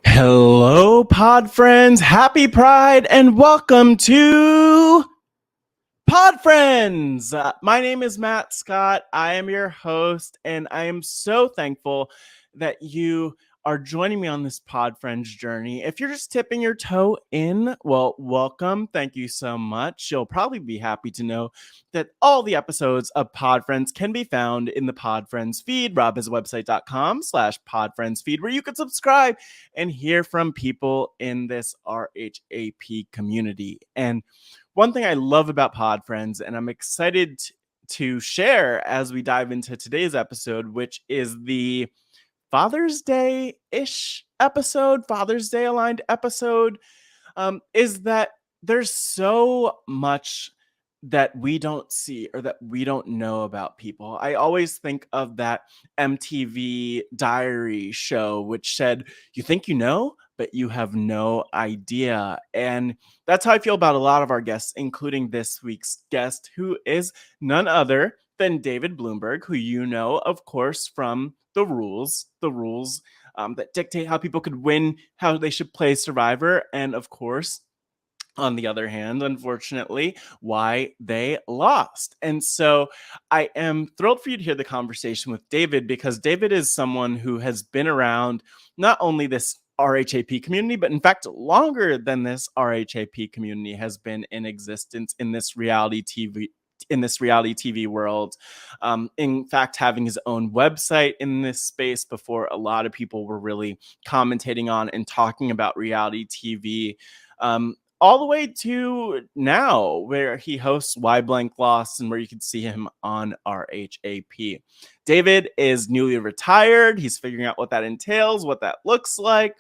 Hello, pod friends. Happy Pride and welcome to Pod Friends. My name is Matt Scott. I am your host, and I am so thankful that you are joining me on this Pod Friends journey. If you're just tipping your toe in, well, welcome. Thank you so much. You'll probably be happy to know that all the episodes of Pod Friends can be found in the Pod Friends feed, robhasawebsite.com/podfriendsfeed, where you can subscribe and hear from people in this RHAP community. And one thing I love about Pod Friends, and I'm excited to share as we dive into today's episode, which is the Father's Day ish episode, Father's Day aligned episode, is that there's so much that we don't see or that we don't know about people. I always think of that MTV Diary show, which said, "You think you know, but you have no idea." And that's how I feel about a lot of our guests, including this week's guest, who is none other than David Bloomberg, who you know, of course, from the rules that dictate how people could win, how they should play Survivor, and of course, on the other hand, unfortunately, why they lost. And so I am thrilled for you to hear the conversation with David, because David is someone who has been around not only this RHAP community, but in fact, longer than this RHAP community has been in existence in this reality TV world. In fact, having his own website in this space before a lot of people were really commentating on and talking about reality TV. All the way to now, where he hosts Why Blank Lost and where you can see him on RHAP. David is newly retired. He's figuring out what that entails, what that looks like.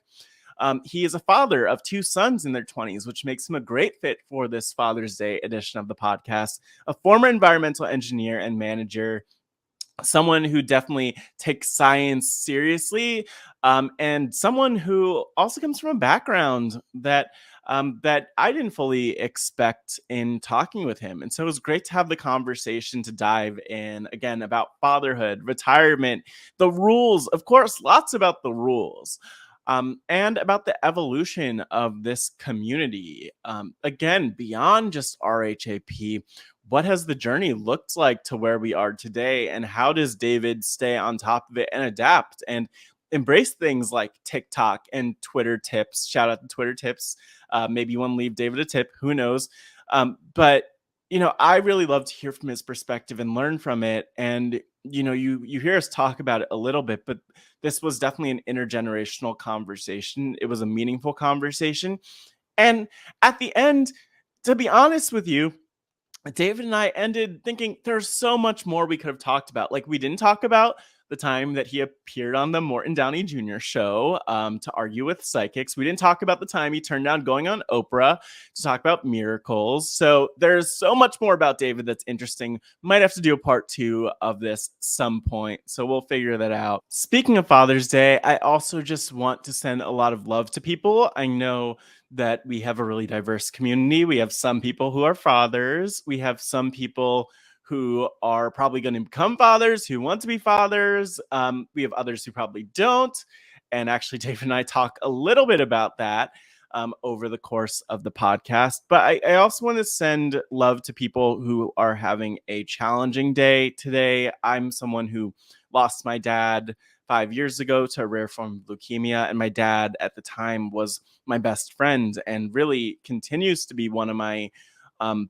He is a father of two sons in their 20s, which makes him a great fit for this Father's Day edition of the podcast. A former environmental engineer and manager, someone who definitely takes science seriously, and someone who also comes from a background that I didn't fully expect in talking with him. And so it was great to have the conversation to dive in again about fatherhood, retirement, the rules, of course, lots about the rules. And about the evolution of this community. Again, beyond just RHAP, what has the journey looked like to where we are today? And how does David stay on top of it and adapt and embrace things like TikTok and Twitter tips? Shout out to Twitter tips. Maybe you want to leave David a tip. Who knows? But I really love to hear from his perspective and learn from it. And you hear us talk about it a little bit, but this was definitely an intergenerational conversation. It was a meaningful conversation. And at the end, to be honest with you, David and I ended thinking there's so much more we could have talked about. Like, we didn't talk about the time that he appeared on the Morton Downey Jr. show to argue with psychics. We didn't talk about the time he turned down going on Oprah to talk about miracles. So there's so much more about David that's interesting. Might have to do a part 2 of this some point. So we'll figure that out. Speaking of Father's Day, I also just want to send a lot of love to people. I know that we have a really diverse community. We have some people who are fathers. We have some people who are probably going to become fathers, who want to be fathers. We have others who probably don't. And actually, Dave and I talk a little bit about that over the course of the podcast. But I also want to send love to people who are having a challenging day today. I'm someone who lost my dad 5 years ago to a rare form of leukemia. And my dad at the time was my best friend and really continues to be one of my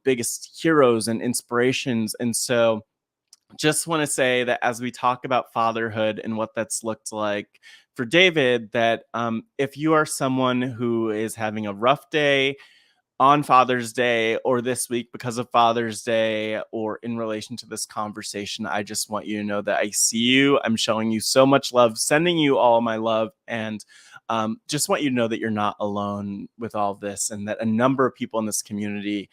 biggest heroes and inspirations. And so just want to say that as we talk about fatherhood and what that's looked like for David, that if you are someone who is having a rough day on Father's Day or this week because of Father's Day or in relation to this conversation, I just want you to know that I see you. I'm showing you so much love, sending you all my love, and just want you to know that you're not alone with all of this, and that a number of people in this community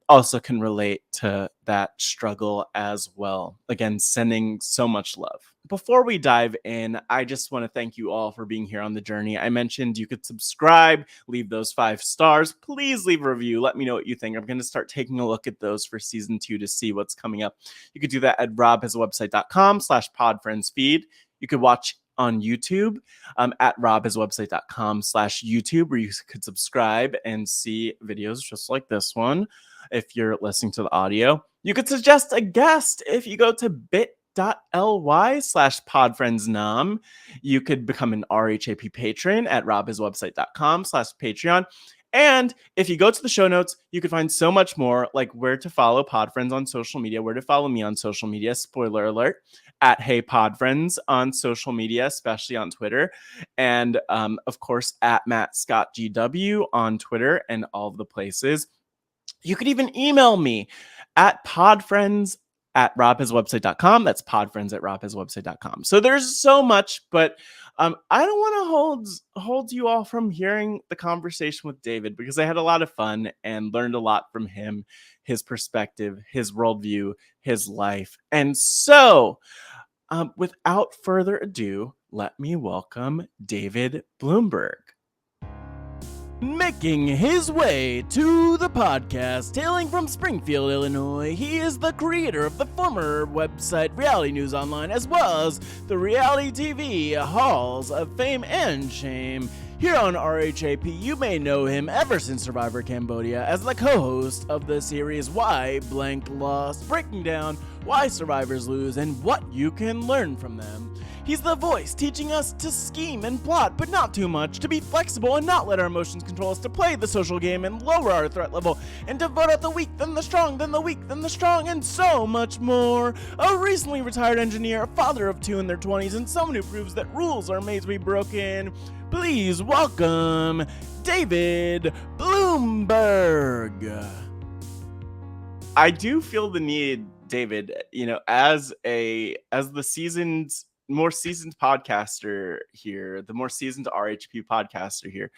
also can relate to that struggle as well. Again, sending so much love. Before we dive in, I just want to thank you all for being here on the journey. I mentioned you could subscribe, leave those 5 stars. Please leave a review. Let me know what you think. I'm going to start taking a look at those for season 2 to see what's coming up. You could do that at robhasawebsite.com/podfriendsfeed. You could watch on YouTube at robhiswebsite.com/YouTube, where you could subscribe and see videos just like this one. If you're listening to the audio, you could suggest a guest if you go to bit.ly/podfriendsnom. You could become an RHAP patron at robhiswebsite.com/Patreon. And if you go to the show notes, you can find so much more, like where to follow Podfriends on social media, where to follow me on social media, spoiler alert, at Hey Podfriends on social media, especially on Twitter. And of course, at Matt Scott GW on Twitter and all of the places. You could even email me at podfriends@robhiswebsite.com. That's podfriends@robhiswebsite.com. So there's so much, but I don't want to hold you all from hearing the conversation with David, because I had a lot of fun and learned a lot from him, his perspective, his worldview, his life. And so without further ado, let me welcome David Bloomberg. Making his way to the podcast, hailing from Springfield, Illinois, he is the creator of the former website Reality News Online, as well as the reality TV Halls of Fame and Shame. Here on RHAP, you may know him ever since Survivor Cambodia as the co-host of the series Why Blank Lost, breaking down why survivors lose and what you can learn from them. He's the voice teaching us to scheme and plot, but not too much, to be flexible and not let our emotions control us, to play the social game and lower our threat level, and to vote out the weak, then the strong, then the weak, then the strong, and so much more. A recently retired engineer, a father of two in their 20s, and someone who proves that rules are made to be broken. Please welcome David Bloomberg. I do feel the need, David, as the more seasoned podcaster here, the more seasoned RHP podcaster here.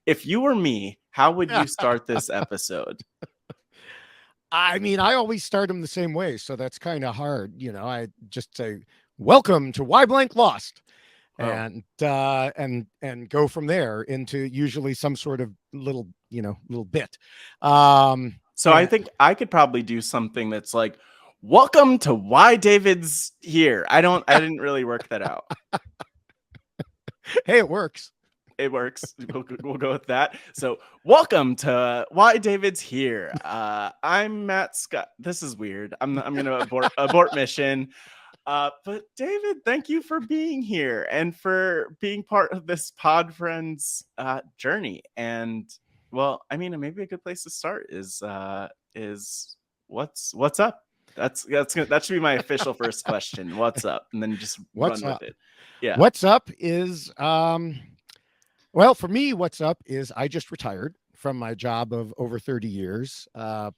If you were me, how would you start this episode? I mean, I always start them the same way, so that's kind of hard. I just say, "Welcome to Why Blank Lost," and go from there into usually some sort of little bit. So I think I could probably do something that's like, "Welcome to Why David's Here." I didn't really work that out. Hey, it works. It works. We'll go with that. So, welcome to Why David's Here. I'm Matt Scott. This is weird. I'm gonna abort mission. But David, thank you for being here and for being part of this Podfriends journey. And well, I mean, maybe a good place to start is what's up? That should be my official first question. What's up? And then just run with it. Yeah. What's up is well, for me, what's up is I just retired from my job of over 30 years.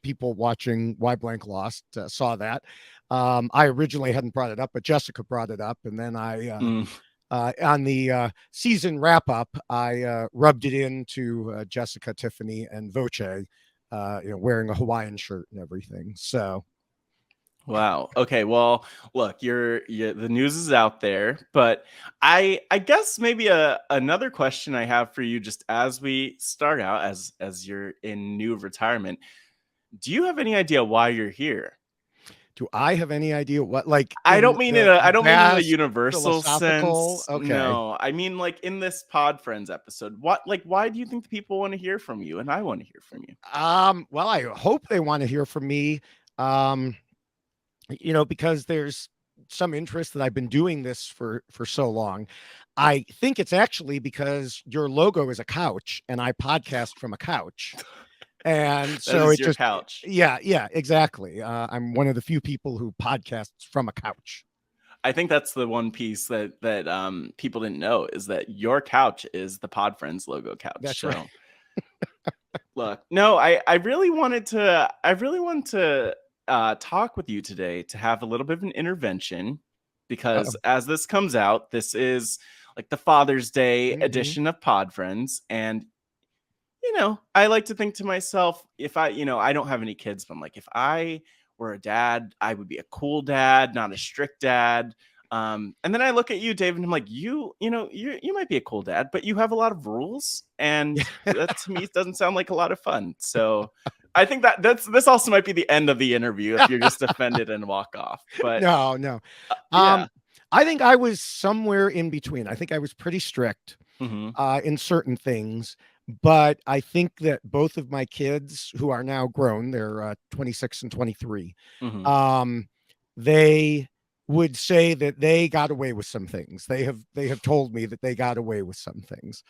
People watching Why Blank Lost saw that. I originally hadn't brought it up, but Jessica brought it up, and then on the season wrap up, I rubbed it into Jessica, Tiffany, and Voce, wearing a Hawaiian shirt and everything. So. Wow. Okay. Well, look, the news is out there, but I guess maybe another question I have for you, just as we start out, as you're in new retirement, do you have any idea why you're here? Do I have any idea what, like? I don't mean in a universal sense. Okay. No, I mean like in this Podfriends episode. Why do you think the people want to hear from you, and I want to hear from you? Well, I hope they want to hear from me. Because there's some interest that I've been doing this for so long. I think it's actually because your logo is a couch and I podcast from a couch. And so it's just couch. Yeah, exactly. I'm one of the few people who podcasts from a couch. I think that's the one piece that people didn't know, is that your couch is the Podfriends logo couch. That's right. Look, no, I really wanted to talk with you today to have a little bit of an intervention, because as this comes out, this is like the Father's Day edition of Podfriends, and I like to think to myself, if I don't have any kids, but I'm like, if I were a dad, I would be a cool dad, not a strict dad. And then I look at you, David, and I'm like, you might be a cool dad, but you have a lot of rules, and that to me doesn't sound like a lot of fun. So I think this also might be the end of the interview if you're just offended and walk off. But no. Yeah. I think I was somewhere in between. I think I was pretty strict Mm-hmm. in certain things, but I think that both of my kids, who are now grown, they're 26 and 23, Mm-hmm. um, they would say that they got away with some things. They have told me that they got away with some things.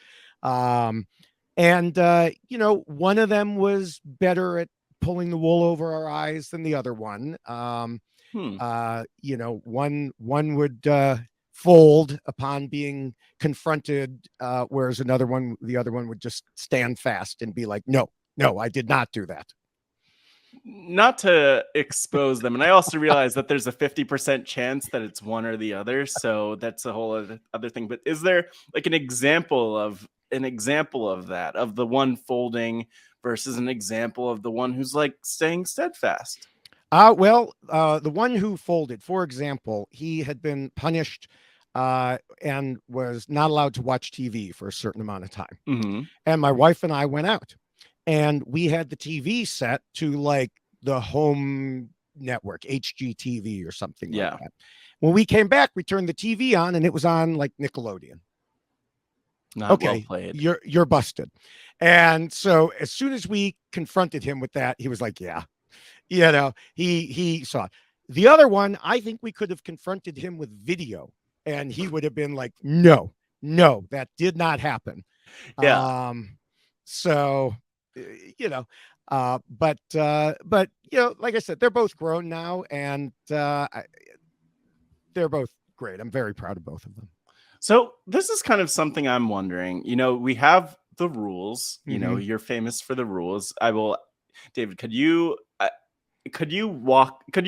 Um, and one of them was better at pulling the wool over our eyes than the other one. Hmm. One would fold upon being confronted, whereas the other one would just stand fast and be like, no, no, I did not do that. Not to expose them, and I also realize that there's a 50% chance that it's one or the other, so that's a whole other thing. But is there like an example of that, of the one folding versus an example of the one who's like staying steadfast? The one who folded, for example, he had been punished and was not allowed to watch TV for a certain amount of time. Mm-hmm. And my wife and I went out, and we had the TV set to like the home network, HGTV or something like Yeah. that. When we came back, we turned the TV on, and it was on like Nickelodeon. Not well Okay, played. you're busted. And so as soon as we confronted him with that, he was like, yeah, he saw it. The other one, I think we could have confronted him with video, and he would have been like, no, no, that did not happen. Yeah. So, uh, you know, but like I said, they're both grown now, and they're both great. I'm very proud of both of them. So this is kind of something I'm wondering. We have the rules. Mm-hmm. You're famous for the rules. David, could you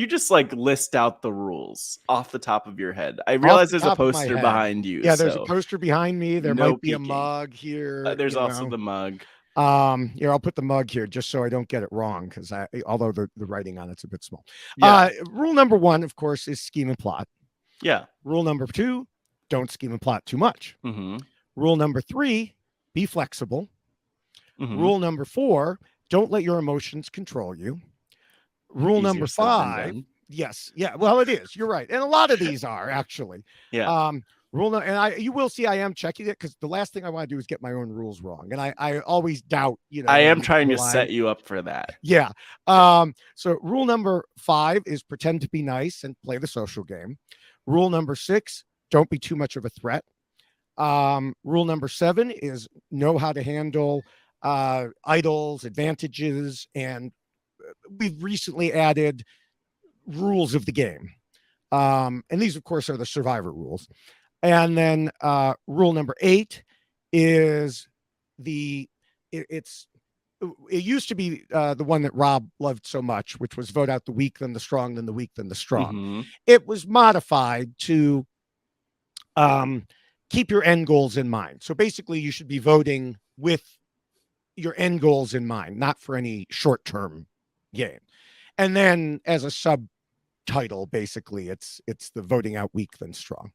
just like list out the rules off the top of your head? I Off realize the there's a top of my poster head, behind you, yeah, there's a so poster behind me. There no might be a peeking. mug here. There's also the mug. Here, I'll put the mug here just so I don't get it wrong, because although the writing on it's a bit small. Yeah. Rule number one, of course, is scheme and plot. Yeah. Rule number two, don't scheme and plot too much. Mm-hmm. Rule number three, be flexible. Mm-hmm. Rule number four, don't let your emotions control you. Rule Easier number said than five, done. yes, yeah, well, it is. You're right, and a lot of these are actually. Yeah. You will see I am checking it, because the last thing I want to do is get my own rules wrong, and I always doubt. I am when trying to people set you up for that. Yeah. So rule number 5 is pretend to be nice and play the social game. Rule number 6, don't be too much of a threat. Rule number 7 is know how to handle idols, advantages, and we've recently added rules of the game. And these, of course, are the survivor rules. And then rule number 8 is it used to be the one that Rob loved so much, which was vote out the weak, then the strong, then the weak, then the strong. Mm-hmm. It was modified to keep your end goals in mind. So basically, you should be voting with your end goals in mind, not for any short-term gain. And then as a subtitle, basically, it's the voting out weak, then strong.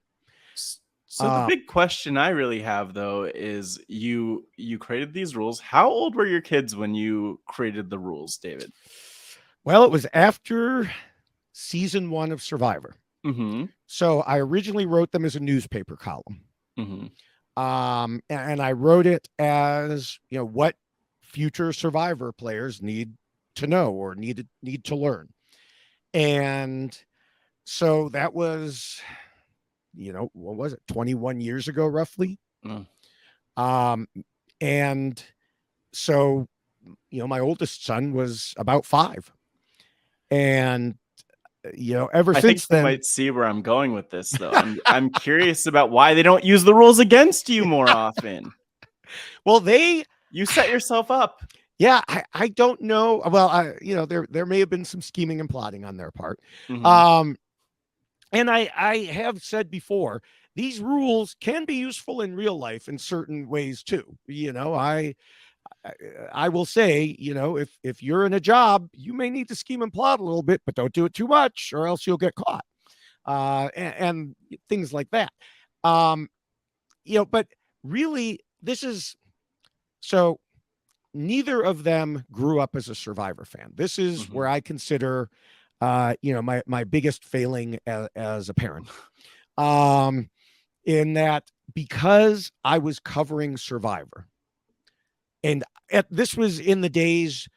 So the big question I really have, though, is you created these rules. How old were your kids when you created the rules, David? Well, it was after season 1 of Survivor. Mm-hmm. So I originally wrote them as a newspaper column. Mm-hmm. And I wrote it as, what future Survivor players need to know or need to learn. And so that was, what was it? 21 years ago, roughly. Mm. And so, my oldest son was about 5. And, ever since then, you might see where I'm going with this, though. I'm curious about why they don't use the rules against you more often. Well, you set yourself up. Yeah, I don't know. Well, there may have been some scheming and plotting on their part. Mm-hmm. And I have said before, these rules can be useful in real life in certain ways too. I will say, if you're in a job, you may need to scheme and plot a little bit, but don't do it too much, or else you'll get caught. And things like that. But really, this is so. Neither of them grew up as a Survivor fan. This is where I consider, my biggest failing as a parent. in that because I was covering Survivor, and this was in the days,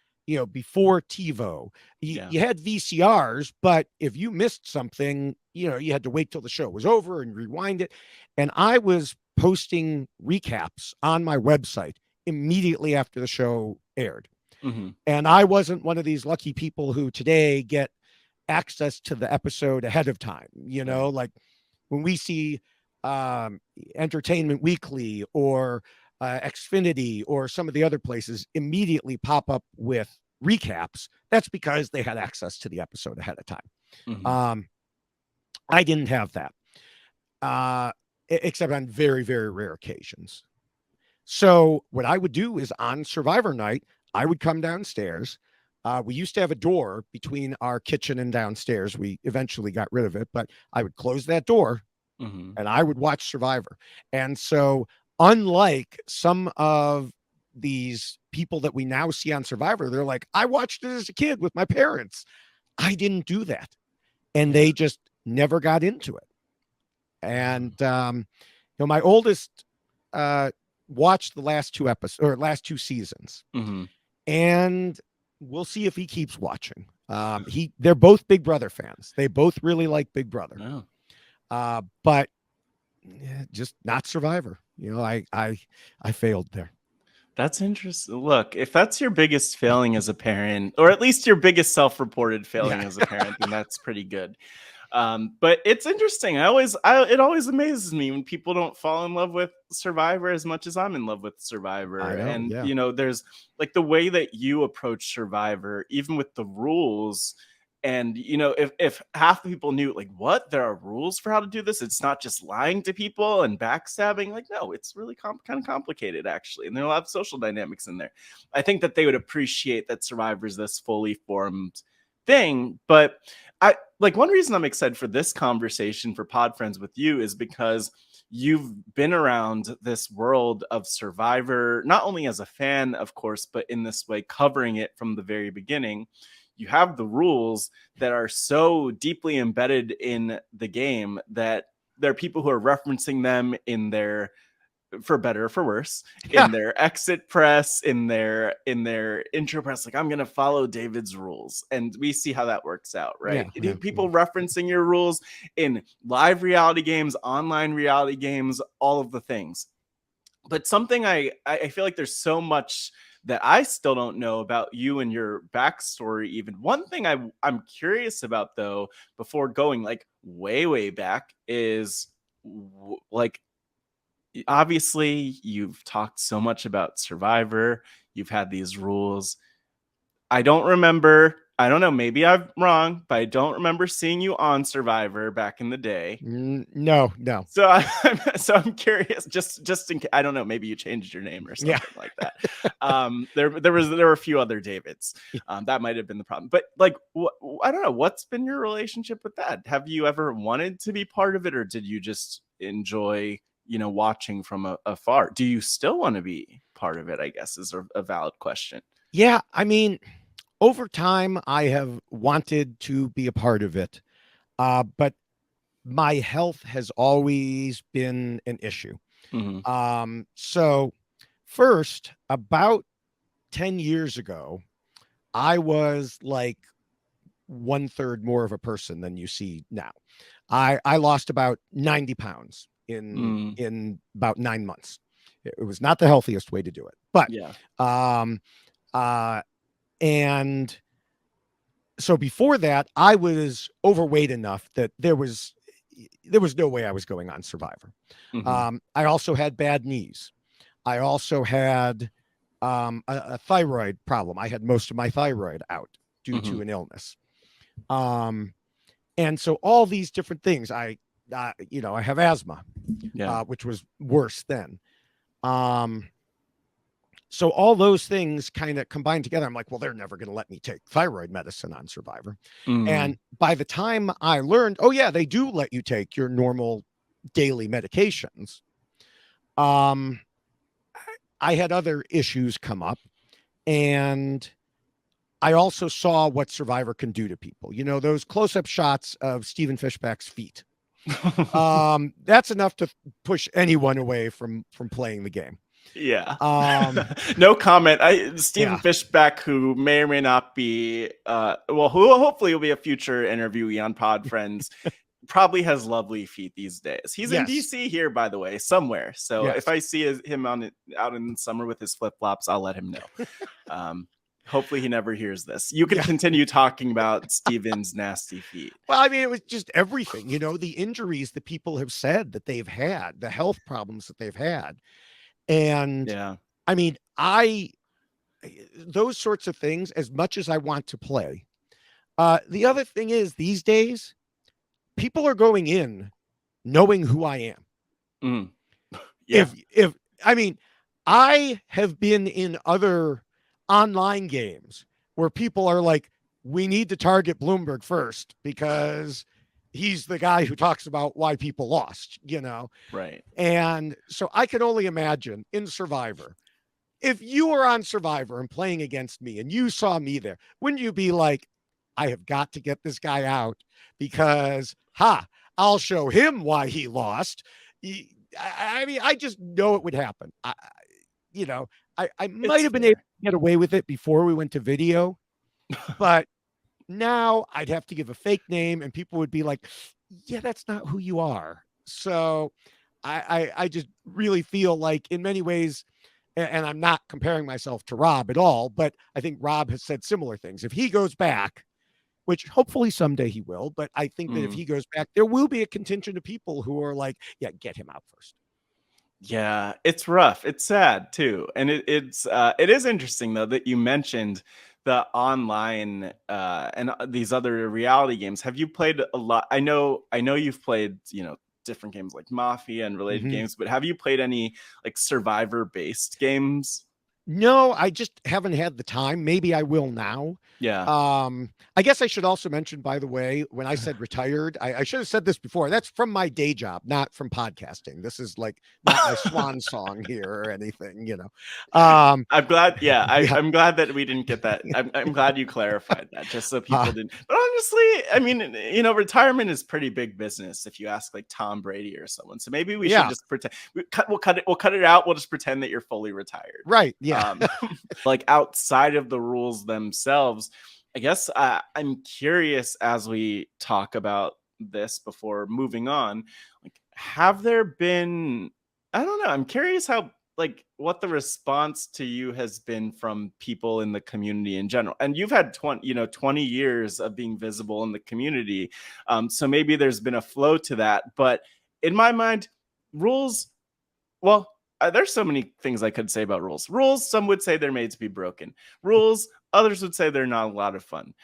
before TiVo. You had VCRs, but if you missed something, you had to wait till the show was over and rewind it. And I was posting recaps on my website immediately after the show aired. Mm-hmm. And I wasn't one of these lucky people who today get access to the episode ahead of time. Like when we see Entertainment Weekly or Xfinity or some of the other places immediately pop up with recaps, that's because they had access to the episode ahead of time. Mm-hmm. I didn't have that, except on very, very rare occasions. So what I would do is on Survivor night, I would come downstairs. We used to have a door between our kitchen and downstairs. We eventually got rid of it, but I would close that door and I would watch Survivor. And so, unlike some of these people that we now see on Survivor, they're like, I watched it as a kid with my parents. I didn't do that. And they just never got into it. And, my oldest watched the last two episodes or last two seasons. Mm-hmm. And we'll see if he keeps watching. They're both Big Brother fans. They both really like Big Brother. Oh. But just not Survivor. I failed there. That's interesting. Look, if that's your biggest failing as a parent, or at least your biggest self-reported failing as a parent, then that's pretty good. But it's interesting. It always amazes me when people don't fall in love with Survivor as much as I'm in love with Survivor. There's like the way that you approach Survivor, even with the rules. And, if half the people knew, like, what, there are rules for how to do this, it's not just lying to people and backstabbing. Like, no, it's really kind of complicated, actually. And there are a lot of social dynamics in there. I think that they would appreciate that Survivor is this fully formed thing. But one reason I'm excited for this conversation for Pod Friends with you is because you've been around this world of Survivor, not only as a fan, of course, but in this way, covering it from the very beginning. You have the rules that are so deeply embedded in the game that there are people who are referencing them in their, for better or for worse, in their exit press, in their intro press, like, I'm going to follow David's rules. And we see how that works out, right? People referencing your rules in live reality games, online reality games, all of the things. But something I feel like there's so much that I still don't know about you and your backstory. Even one thing I'm curious about, though, before going like way back, is like, obviously you've talked so much about Survivor. You've had these rules. I don't remember. I don't know. Maybe I'm wrong, but I don't remember seeing you on Survivor back in the day. No. So I'm curious. Just in case, I don't know. Maybe you changed your name or something like that. There were a few other Davids. That might have been the problem. But like, I don't know. What's been your relationship with that? Have you ever wanted to be part of it, or did you just enjoy, watching from afar? Do you still want to be part of it, I guess, is a valid question. Yeah, I mean, over time, I have wanted to be a part of it, but my health has always been an issue. Mm-hmm. So first, about 10 years ago, I was like 1/3 more of a person than you see now. I lost about 90 pounds in about 9 months. It was not the healthiest way to do it, but and so before that, I was overweight enough that there was no way I was going on Survivor. Mm-hmm. I also had bad knees. I also had a thyroid problem. I had most of my thyroid out due to an illness. And so all these different things, I have asthma, which was worse then. So all those things kind of combined together. I'm like, well, they're never going to let me take thyroid medicine on Survivor. And by the time I learned, oh yeah, they do let you take your normal daily medications. I had other issues come up, and I also saw what Survivor can do to people. Those close-up shots of Stephen Fishback's feet. That's enough to push anyone away from playing the game. Yeah. Um, No comment. Stephen yeah. Fishback, who may or may not be, well, who hopefully will be a future interviewee on Pod Friends, probably has lovely feet these days. He's in Yes. DC here, by the way, somewhere. So if Yes. I see him out in the summer with his flip flops, I'll let him know. Hopefully he never hears this. You can continue talking about Steven's nasty feet. Well, I mean, it was just everything, the injuries that people have said that they've had, the health problems that they've had. And yeah, I mean, those sorts of things, as much as I want to play. The other thing is these days, people are going in knowing who I am. Mm. Yeah. If I mean, I have been in other online games where people are like, we need to target Bloomberg first because he's the guy who talks about why people lost, Right. And so I can only imagine in Survivor, if you were on Survivor and playing against me and you saw me there, wouldn't you be like, I have got to get this guy out because, I'll show him why he lost. I mean, I just know it would happen. I might have been able to get away with it before we went to video, but now I'd have to give a fake name and people would be like, yeah, that's not who you are. So I just really feel like in many ways, and I'm not comparing myself to Rob at all, but I think Rob has said similar things. If he goes back, which hopefully someday he will, but I think that if he goes back, there will be a contingent of people who are like, yeah, get him out first. Yeah, it's rough. It's sad too. And it is interesting though that you mentioned the online and these other reality games. Have you played a lot? I know you've played, different games like Mafia and related games, but have you played any like survivor based games? No, I just haven't had the time. Maybe I will now. Yeah. I guess I should also mention, by the way, when I said retired, I should have said this before. That's from my day job, not from podcasting. This is like not my swan song here or anything, I'm glad. Yeah, I'm glad that we didn't get that. I'm glad you clarified that, just so people didn't. But honestly, I mean, retirement is pretty big business if you ask like Tom Brady or someone. So maybe we should just pretend we'll cut it out. We'll just pretend that you're fully retired. Right. Yeah. Like outside of the rules themselves, I guess I'm curious as we talk about this before moving on. Like, have there been? I don't know. I'm curious how what the response to you has been from people in the community in general. And you've had 20 years of being visible in the community. So maybe there's been a flow to that. But in my mind, rules, well, there's so many things I could say about rules. Rules, some would say they're made to be broken. Rules, others would say they're not a lot of fun.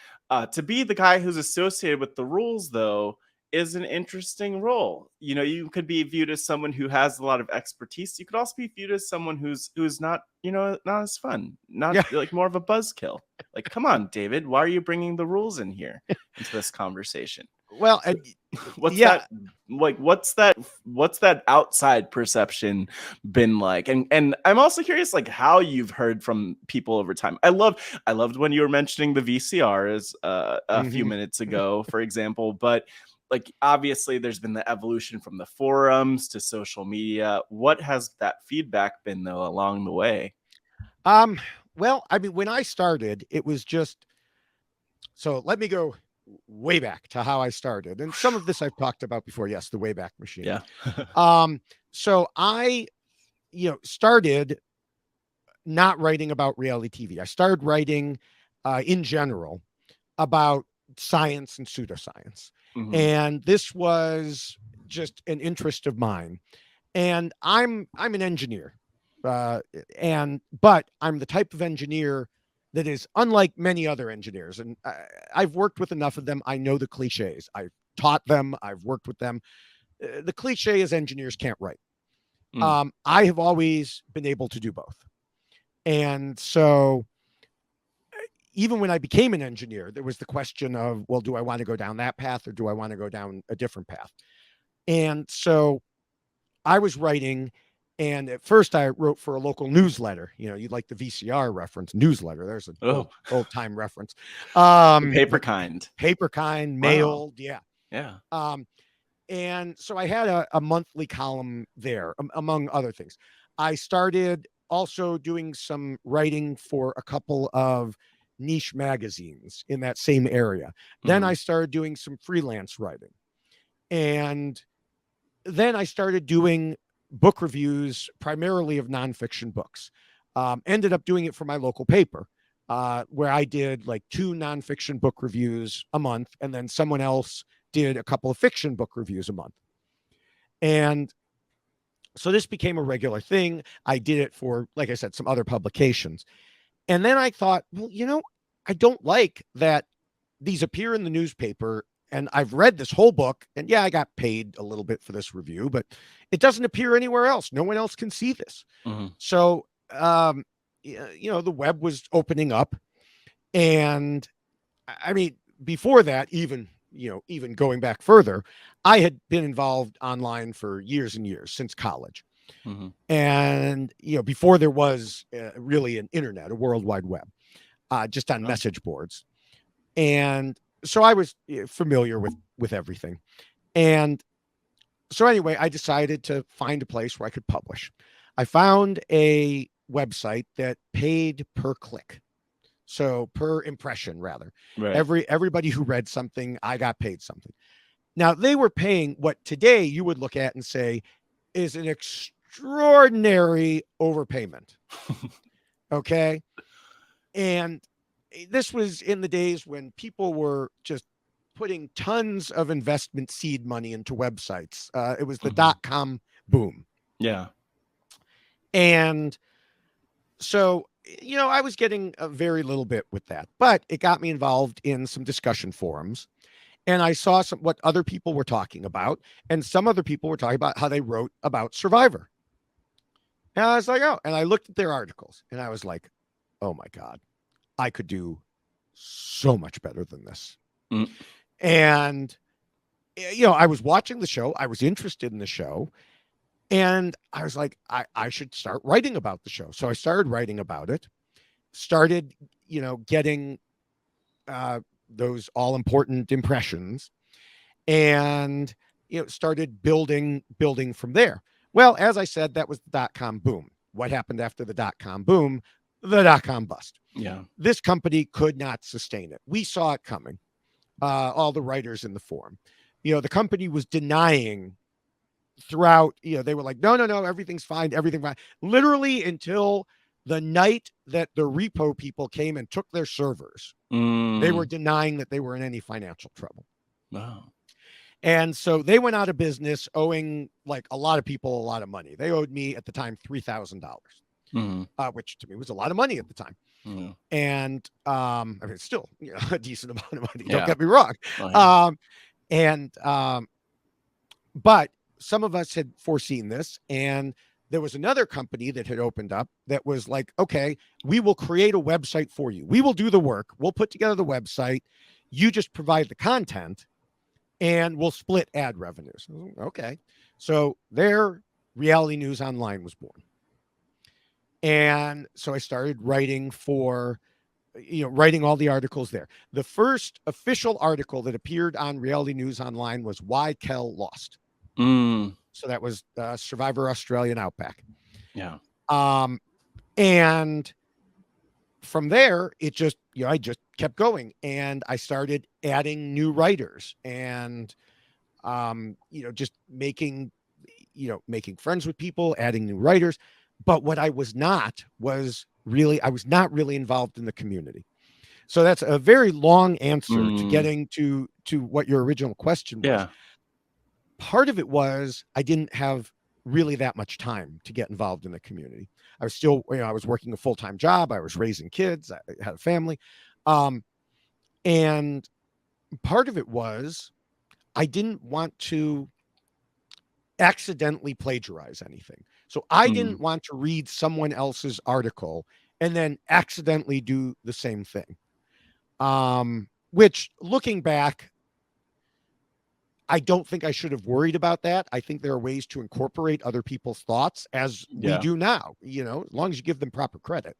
To be the guy who's associated with the rules, though, is an interesting role. You could be viewed as someone who has a lot of expertise. You could also be viewed as someone who's not, not as fun, not like more of a buzzkill. Like, come on, David, why are you bringing the rules in here into this conversation? Well, what's that like? What's that outside perception been like? And I'm also curious, like, how you've heard from people over time. I loved when you were mentioning the VCRs a few minutes ago, for example. But like, obviously, there's been the evolution from the forums to social media. What has that feedback been though along the way? Well, I mean, when I started, it was just so. Let me go way back to how I started. And some of this I've talked about before. Yes, the Wayback Machine. Yeah. So I, started not writing about reality TV. I started writing in general about science and pseudoscience. And this was just an interest of mine. And I'm an engineer. But I'm the type of engineer that is unlike many other engineers. And I've worked with enough of them. I know the cliches. I've taught them. I've worked with them. The cliche is engineers can't write. I have always been able to do both. And so even when I became an engineer, there was the question of, well, do I want to go down that path or do I want to go down a different path? And so I was writing. And at first I wrote for a local newsletter, you'd like the VCR reference newsletter. There's an old time reference. Paper kind, mailed. Yeah. Yeah. And so I had a monthly column there, among other things. I started also doing some writing for a couple of niche magazines in that same area. Then I started doing some freelance writing. And then I started doing book reviews, primarily of nonfiction books. Ended up doing it for my local paper, where I did like 2 nonfiction book reviews a month, and then someone else did a couple of fiction book reviews a month. And so this became a regular thing. I did it for, like I said, some other publications. And then I thought, well, I don't like that these appear in the newspaper, and I've read this whole book, and yeah, I got paid a little bit for this review, but it doesn't appear anywhere else. No one else can see this. So, the web was opening up, and I mean, before that, even going back further, I had been involved online for years and years, since college. And, before there was really an internet, a World Wide Web, just on message boards. And so I was familiar with everything. And so anyway, I decided to find a place where I could publish. I found a website that paid per click. So per impression, rather. Right. Everybody who read something, I got paid something. Now, they were paying what today you would look at and say is an extraordinary overpayment. Okay. And this was in the days when people were just putting tons of investment seed money into websites. It was the .com boom. Yeah. And so, I was getting a very little bit with that, but it got me involved in some discussion forums. And I saw what other people were talking about. And some other people were talking about how they wrote about Survivor. And I was like, oh, and I looked at their articles and I was like, oh my God, I could do so much better than this. And, I was watching the show. I was interested in the show. And I was like, I should start writing about the show. So I started writing about it, started, getting those all important impressions, and, started building from there. Well, as I said, that was the .com boom. What happened after the .com boom? The .com bust. Yeah. This company could not sustain it. We saw it coming. All the writers in the forum, the company was denying throughout, they were like, no, everything's fine. Everything fine. Literally until the night that the repo people came and took their servers, they were denying that they were in any financial trouble. Wow. And so they went out of business, owing like a lot of people a lot of money. They owed me at the time $3,000, which to me was a lot of money at the time. And I mean, it's still a decent amount of money. Don't get me wrong. But some of us had foreseen this, and there was another company that had opened up that was like, okay, we will create a website for you. We will do the work. We'll put together the website. You just provide the content, and we'll split ad revenues. Okay. So their Reality News Online was born. And so I started writing writing all the articles there. The first official article that appeared on Reality News Online was Why Kel Lost. So that was Survivor Australian Outback. Yeah. And from there, it just, I just kept going, and I started adding new writers, and, just making friends with people, adding new writers. But what I was not really involved in the community. So that's a very long answer to getting to what your original question was. Yeah. Part of it was I didn't have really that much time to get involved in the community. I was still, I was working a full-time job. I was raising kids. I had a family. And part of it was I didn't want to accidentally plagiarize anything. So I didn't want to read someone else's article and then accidentally do the same thing. Which, looking back, I don't think I should have worried about that. I think there are ways to incorporate other people's thoughts, as we do now, as long as you give them proper credit.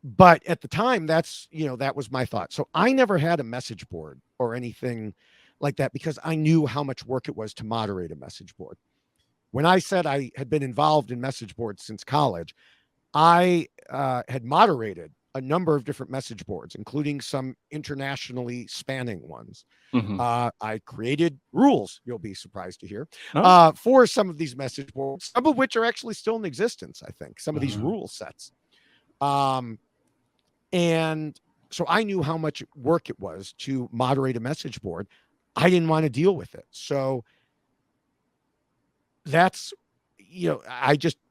But at the time, that was my thought. So I never had a message board or anything like that because I knew how much work it was to moderate a message board. When I said I had been involved in message boards since college, I had moderated a number of different message boards, including some internationally spanning ones. Mm-hmm. I created rules, you'll be surprised to hear, Oh. for some of these message boards, some of which are actually still in existence, I think, some of these rule sets. And so I knew how much work it was to moderate a message board. I didn't want to deal with it. So that's,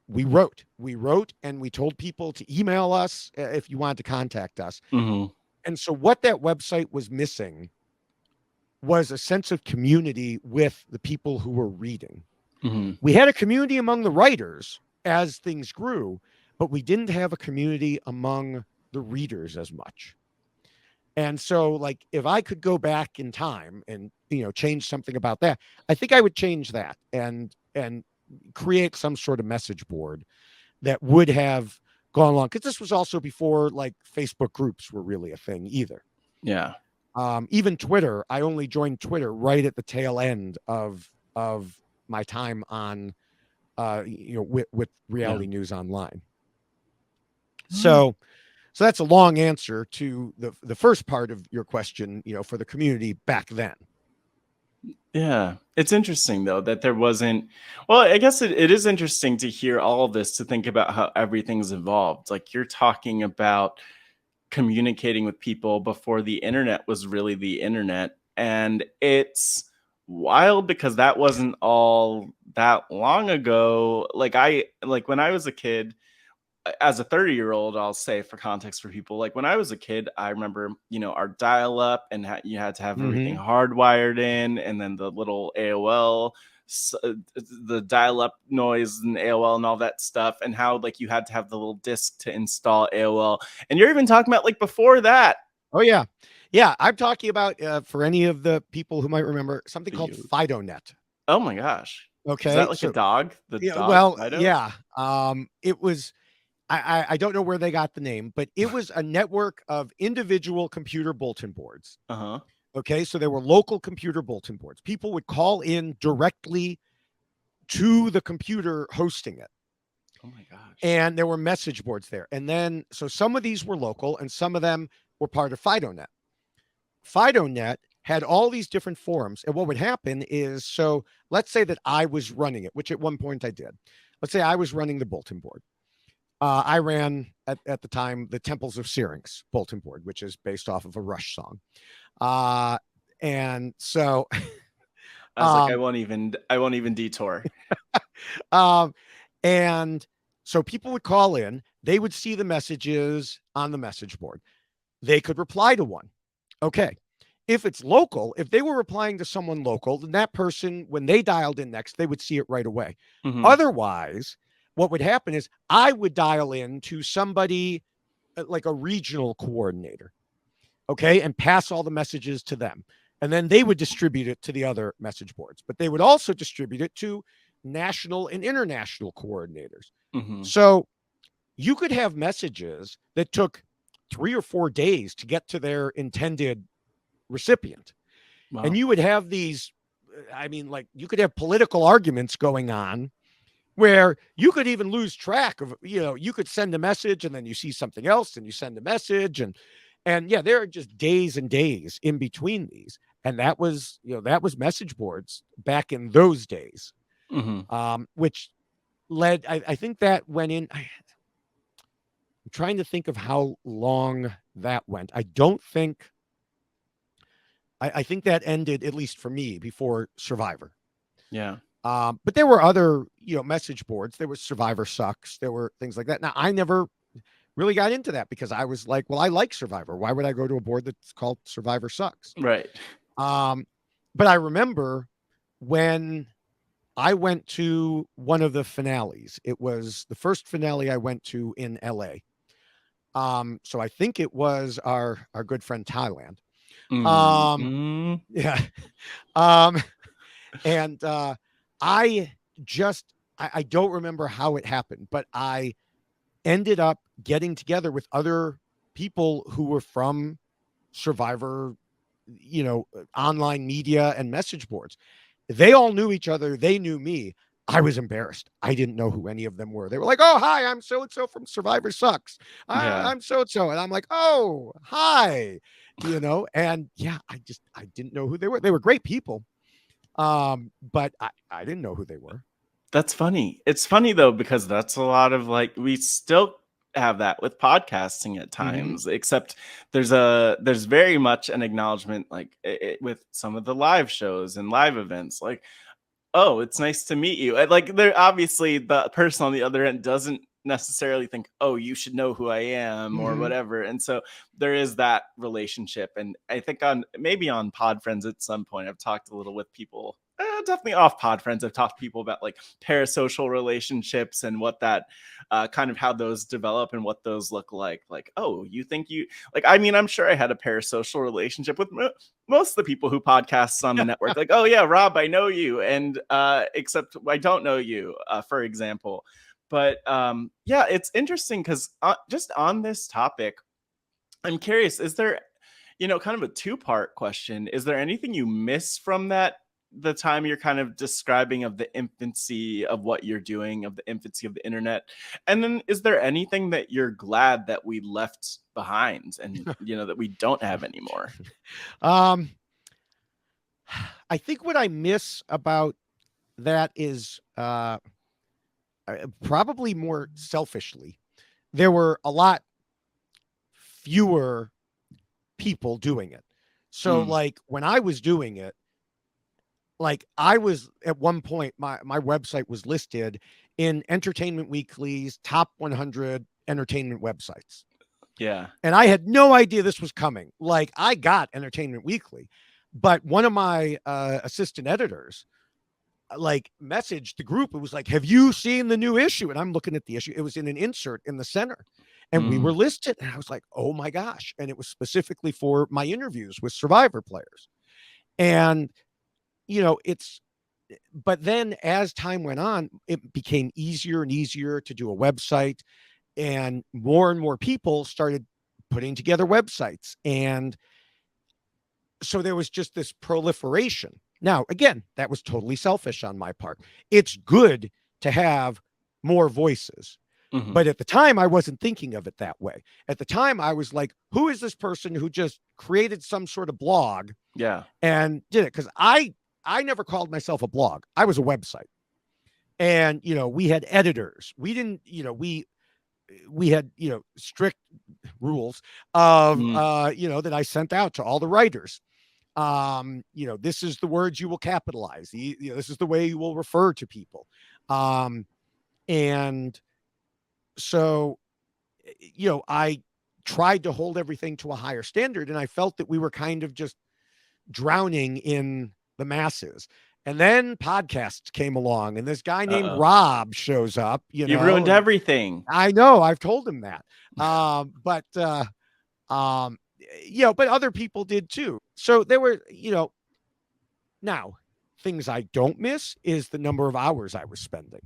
we wrote and we told people to email us if you wanted to contact us. Mm-hmm. And so what that website was missing was a sense of community with the people who were reading. Mm-hmm. We had a community among the writers as things grew, but we didn't have a community among the readers as much. And so, like, if I could go back in time and, change something about that, I think I would change that and create some sort of message board that would have gone along. Because this was also before, like, Facebook groups were really a thing either. Yeah. Even Twitter, I only joined Twitter right at the tail end of my time on, with Reality News Online. So that's a long answer to the first part of your question, for the community back then. Yeah. It's interesting, though, that there wasn't. Well, I guess it is interesting to hear all of this, to think about how everything's evolved. Like, you're talking about communicating with people before the internet was really the internet. And it's wild because that wasn't all that long ago. Like, when I was a kid, as a 30-year-old, I'll say, for context for people, like, when I was a kid, I remember, our dial up, and you had to have everything hardwired in, and then the little AOL, the dial up noise and AOL and all that stuff, and how, like, you had to have the little disc to install AOL. And you're even talking about, like, before that. Oh, yeah. Yeah. I'm talking about, for any of the people who might remember, something called Fidonet. Oh my gosh. Okay. Is that like a dog? The dog? Well, Fido? yeah. It was, I don't know where they got the name, but it was a network of individual computer bulletin boards. Uh-huh. Okay. So there were local computer bulletin boards. People would call in directly to the computer hosting it. Oh my gosh. And there were message boards there. And then, so some of these were local and some of them were part of Fidonet. Fidonet had all these different forums. And what would happen is, so let's say that I was running it, which at one point I did. Let's say I was running the bulletin board. I ran at the time the Temples of Syrinx bulletin board, which is based off of a Rush song. And so I was like, I won't even detour. And so people would call in, they would see the messages on the message board. They could reply to one. Okay. If it's local, if they were replying to someone local, then that person, when they dialed in next, they would see it right away. Mm-hmm. Otherwise, what would happen is I would dial in to somebody like a regional coordinator, okay, and pass all the messages to them. And then they would distribute it to the other message boards, but they would also distribute it to national and international coordinators. Mm-hmm. So you could have messages that took 3 or 4 days to get to their intended recipient. Wow. And you would have these, like, you could have political arguments going on where you could even lose track of, you could send a message and then you see something else and you send a message and yeah, there are just days and days in between these. And that was, that was message boards back in those days, which led, I think that went in, I'm trying to think of how long that went. I think that ended, at least for me, before Survivor. Yeah. But there were other, message boards. There was Survivor Sucks. There were things like that. Now, I never really got into that because I was like, well, I like Survivor. Why would I go to a board that's called Survivor Sucks? Right. But I remember when I went to one of the finales. It was the first finale I went to in LA. So I think it was our good friend Thailand. Yeah. And I don't remember how it happened, but I ended up getting together with other people who were from Survivor online media and message boards. They all knew each other. They knew me. I was embarrassed. I didn't know who any of them were. They were like, "Oh, hi, I'm so and so from Survivor Sucks. Yeah. I'm so and so," and I'm like, "Oh, hi," And yeah, I didn't know who they were. They were great people, but I didn't know who they were. That's funny. It's funny though, because that's a lot of like, we still have that with podcasting at times, except there's very much an acknowledgement, like with some of the live shows and live events, like, oh, it's nice to meet you. Like, there obviously the person on the other end doesn't necessarily think, oh, you should know who I am or Mm-hmm. whatever. And so there is that relationship. And I think maybe on Pod Friends at some point, I've talked a little with people, definitely off Pod Friends. I've talked to people about like parasocial relationships and what that kind of how those develop and what those look like. Like, oh, you think you like, I mean, I'm sure I had a parasocial relationship with most of the people who podcasts on the network. Like, oh yeah, Rob, I know you. And except I don't know you, for example. But yeah, it's interesting because just on this topic, I'm curious, is there, kind of a two-part question. Is there anything you miss from the time you're kind of describing of the infancy of what you're doing, of the infancy of the internet? And then is there anything that you're glad that we left behind and, that we don't have anymore? I think what I miss about that is probably more selfishly, there were a lot fewer people doing it. So Mm, like when I was doing it, like I was at one point, my website was listed in Entertainment Weekly's top 100 entertainment websites. yeah. And I had no idea this was coming. Like I got Entertainment Weekly, but one of my assistant editors like messaged the group. It was like, "Have you seen the new issue?" And I'm looking at the issue. It was in an insert in the center. And we were Mm, listed. And I was like, "Oh my gosh." And it was specifically for my interviews with Survivor players. And, it's, but then as time went on, it became easier and easier to do a website. And more people started putting together websites. And so there was just this proliferation. Now, again, that was totally selfish on my part. It's good to have more voices. mhm. But at the time, I wasn't thinking of it that way. At the time, I was like, who is this person who just created some sort of blog Yeah. and did it? Because I never called myself a blog. I was a website. And, we had editors. We didn't, we had, strict rules of, Mm, that I sent out to all the writers. This is the words you will capitalize. This is the way you will refer to people. And so, I tried to hold everything to a higher standard, and I felt that we were kind of just drowning in the masses. And then podcasts came along, and this guy named uh-oh. Rob shows up, You ruined and everything. I know I've told him that. But um, but other people did too. So there were, now things I don't miss is the number of hours I was spending.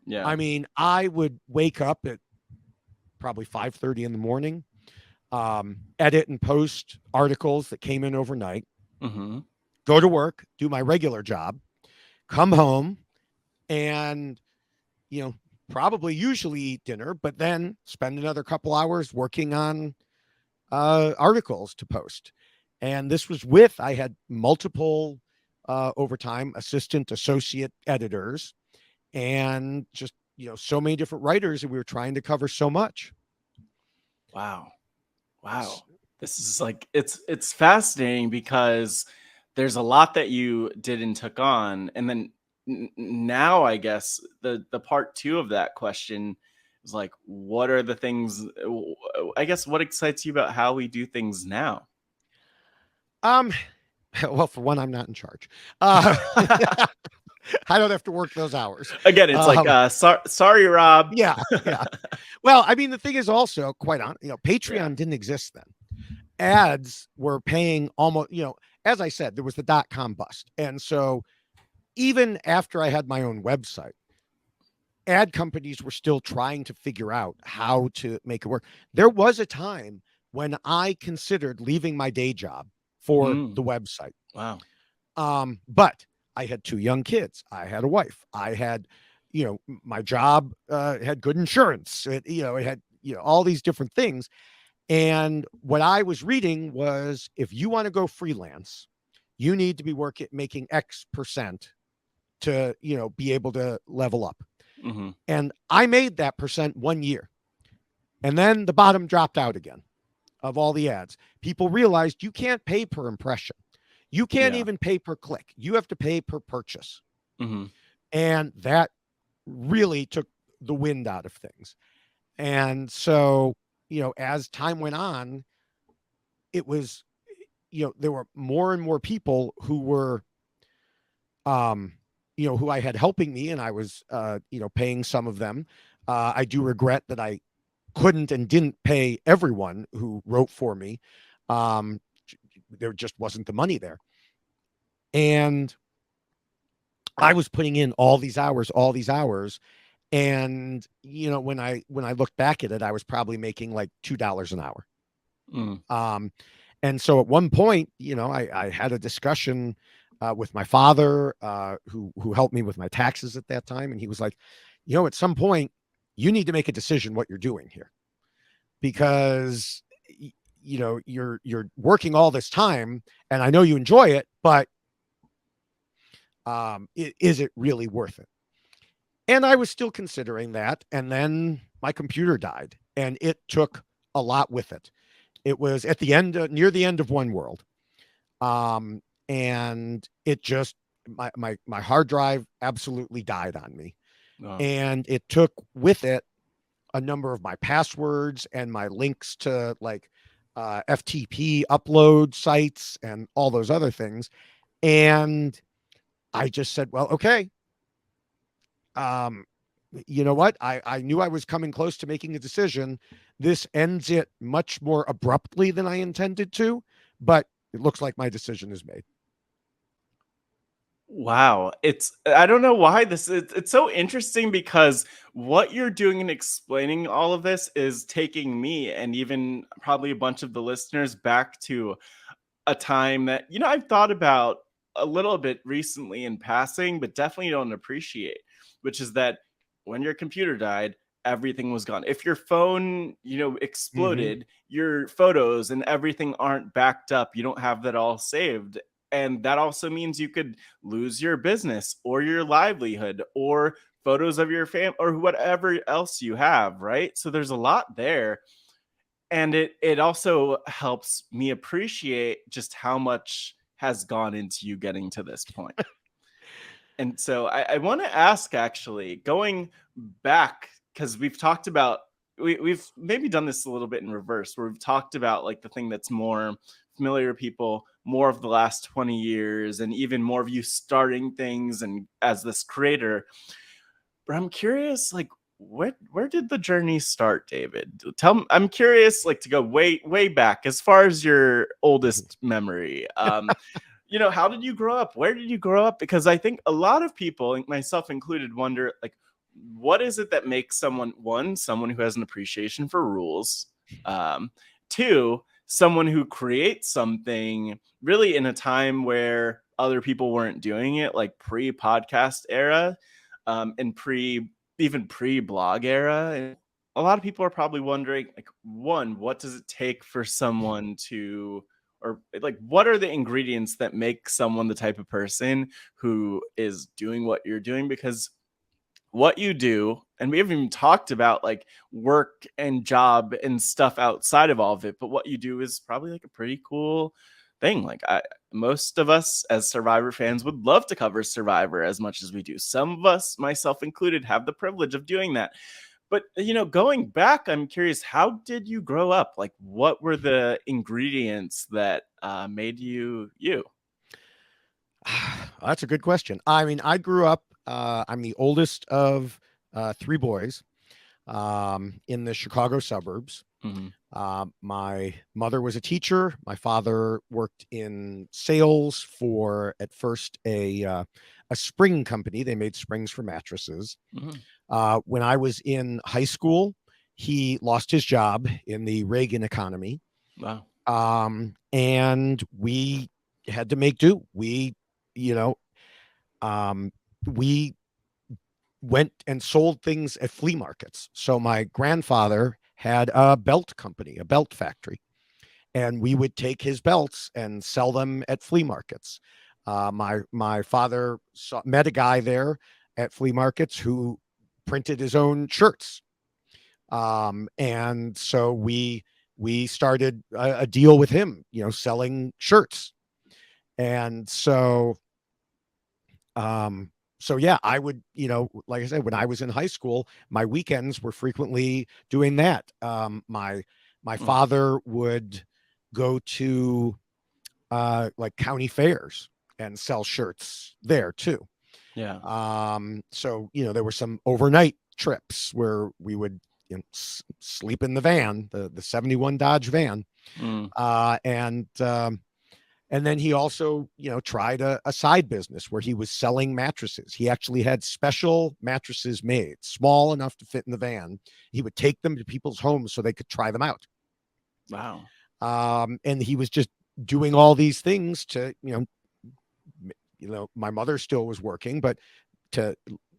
Yeah. I mean, I would wake up at probably 5:30 in the morning, edit and post articles that came in overnight, Mhm. go to work, do my regular job, come home, and you know, probably usually eat dinner, but then spend another couple hours working on articles to post. And this was with, I had multiple overtime assistant, associate editors, and just, so many different writers, and we were trying to cover so much. Wow. Wow. This is like, it's fascinating because there's a lot that you did and took on. And then now I guess the part two of that question is like, what are the things, I guess, what excites you about how we do things now? Um, well, for one, I'm not in charge. Uh, I don't have to work those hours. Again, it's like, Um, sorry, Rob. yeah, yeah. Well, I mean, the thing is also quite on, Yeah. Patreon didn't exist then. Ads were paying almost, as I said, there was the .com bust. And so even after I had my own website, ad companies were still trying to figure out how to make it work. There was a time when I considered leaving my day job for the website. Wow. But I had 2 young kids. I had a wife. I had, my job had good insurance. It had, all these different things. And what I was reading was, if you want to go freelance, you need to be making X percent to, be able to level up. Mm-hmm. And I made that percent 1 year. And then the bottom dropped out again of all the ads. People realized you can't pay per impression. You can't even pay per click. You have to pay per purchase. Mm-hmm. And that really took the wind out of things. And so, as time went on, it was, there were more and more people who were, who I had helping me, and I was, paying some of them. I do regret that I couldn't and didn't pay everyone who wrote for me. There just wasn't the money there. And I was putting in all these hours. And, when I looked back at it, I was probably making like $2 an hour. And so at one point, I had a discussion with my father, who helped me with my taxes at that time. And he was like, at some point you need to make a decision what you're doing here, because, you're working all this time and I know you enjoy it, but is it really worth it? And I was still considering that. And then my computer died, and it took a lot with it. It was at the end, near the end of One World. And it just, my hard drive absolutely died on me. Oh. And it took with it a number of my passwords and my links to like FTP upload sites and all those other things. And I just said, well, okay. You know what? I knew I was coming close to making a decision. This ends it much more abruptly than I intended to, but it looks like my decision is made. Wow. I don't know why it's so interesting, because what you're doing in explaining all of this is taking me and even probably a bunch of the listeners back to a time that, I've thought about a little bit recently in passing, but definitely don't appreciate, which is that when your computer died, everything was gone. If your phone, exploded, your photos and everything aren't backed up. You don't have that all saved. And that also means you could lose your business or your livelihood or photos of your family or whatever else you have, right? So there's a lot there. And it also helps me appreciate just how much has gone into you getting to this point. And so I want to ask, actually, going back, because we've talked about, we've maybe done this a little bit in reverse, where we've talked about like the thing that's more familiar to people, more of the last 20 years, and even more of you starting things and as this creator. But I'm curious, like, where did the journey start, David? I'm curious, like, to go way back, as far as your oldest memory. How did you grow up? Where did you grow up? Because I think a lot of people, myself included, wonder, like, what is it that makes someone who has an appreciation for rules, two, someone who creates something really in a time where other people weren't doing it, like pre-podcast era, and even pre-blog era. And a lot of people are probably wondering, like, one, what does it take for someone to, or like, what are the ingredients that make someone the type of person who is doing what you're doing? Because what you do, and we haven't even talked about like work and job and stuff outside of all of it, but what you do is probably like a pretty cool thing. Like, most of us as Survivor fans would love to cover Survivor as much as we do. Some of us, myself included, have the privilege of doing that. But, going back, I'm curious, how did you grow up? Like, what were the ingredients that made you you? That's a good question. I mean, I grew up, I'm the oldest of 3 boys in the Chicago suburbs. My mother was a teacher. My father worked in sales for, at first, a spring company. They made springs for mattresses. When I was in high school, he lost his job in the Reagan economy. Wow. And we had to make do. You know, um, we went and sold things at flea markets. So my grandfather had a belt company, a belt factory, and we would take his belts and sell them at flea markets. My father met a guy there at flea markets who printed his own shirts, and so we started a deal with him, selling shirts. And um, so yeah, I would, like I said, when I was in high school, my weekends were frequently doing that. My Mm. father would go to like county fairs and sell shirts there too. Yeah. So there were some overnight trips where we would sleep in the van, the 71 Dodge van, Mm. and then he also, tried a side business where he was selling mattresses. He actually had special mattresses made, small enough to fit in the van. He would take them to people's homes so they could try them out. Wow. And he was just doing all these things to, my mother still was working, but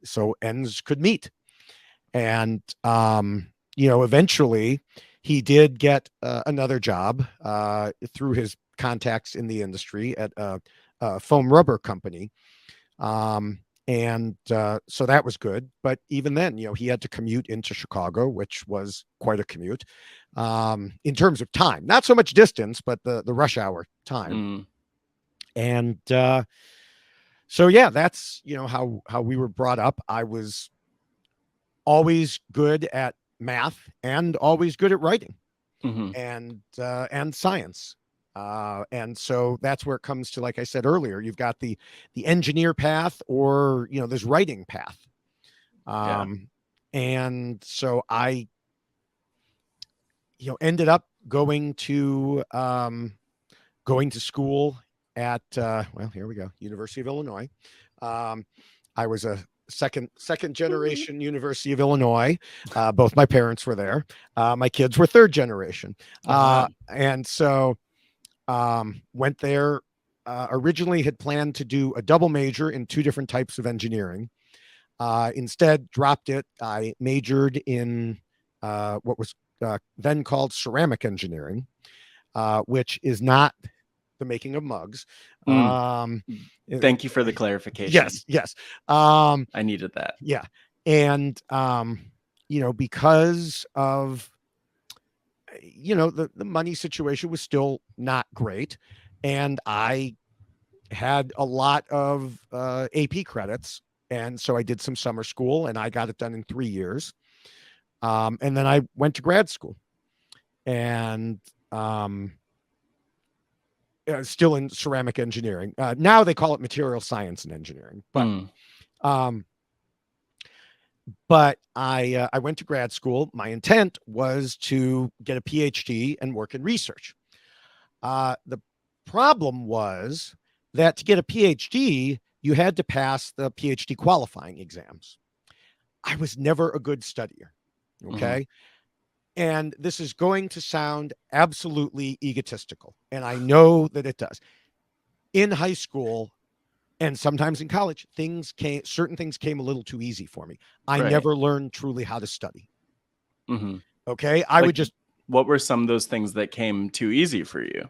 so ends could meet. And, eventually he did get another job through his contacts in the industry at a foam rubber company. And so that was good. But even then, he had to commute into Chicago, which was quite a commute in terms of time, not so much distance, but the rush hour time. Mm. And so, yeah, that's, how we were brought up. I was always good at math and always good at writing Mm-hmm. and science. And so that's where it comes to, like I said earlier, you've got the engineer path or, this writing path. Yeah. And so I, ended up going to school at, well, here we go, University of Illinois. I was a second generation University of Illinois. Both my parents were there. My kids were third generation. Oh, wow. And so went there, originally had planned to do a double major in two different types of engineering. Instead, dropped it. I majored in what was then called ceramic engineering, which is not the making of mugs. Mm. Um, Thank you for the clarification. yes. I needed that. Yeah. And, because of, the money situation was still not great. And I had a lot of AP credits. And so I did some summer school and I got it done in 3 years. And then I went to grad school and still in ceramic engineering. Now they call it material science and engineering, but Mm. um, I went to grad school. My intent was to get a PhD and work in research. The problem was that to get a PhD, you had to pass the PhD qualifying exams. I was never a good studier. Okay. Mm-hmm. And this is going to sound absolutely egotistical. And I know that it does. In high school and sometimes in college, certain things came a little too easy for me. I Right. never learned truly how to study. Mm-hmm. Okay. I would just, what were some of those things that came too easy for you?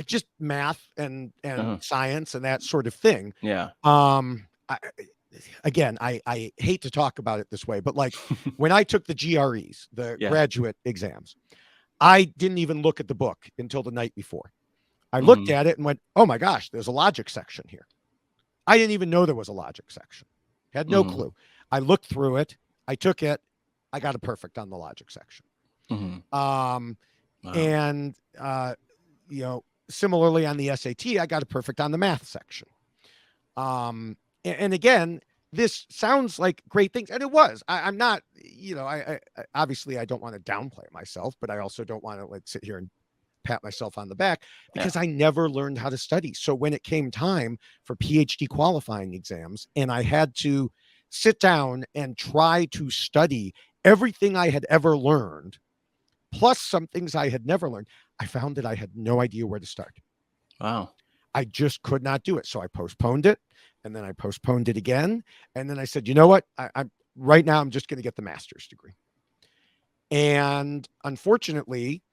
just math and Uh-huh. science and that sort of thing. Yeah. I hate to talk about it this way, but like when I took the GREs, the Yeah. graduate exams, I didn't even look at the book until the night before. I looked Mm-hmm. at it and went, oh my gosh, there's a logic section here. I didn't even know there was a logic section. Had no Mm-hmm. clue. I looked through it. I took it. I got a perfect on the logic section. Mm-hmm. Wow. And, similarly on the SAT, I got a perfect on the math section. And again, this sounds like great things, and it was. I'm not, I obviously I don't want to downplay myself, but I also don't want to like sit here and pat myself on the back because I never learned how to study. So when it came time for PhD qualifying exams, and I had to sit down and try to study everything I had ever learned, plus some things I had never learned, I found that I had no idea where to start. Wow. I just could not do it. So I postponed it, and then I postponed it again. And then I said, you know what? I'm right now, I'm just going to get the master's degree. And unfortunately,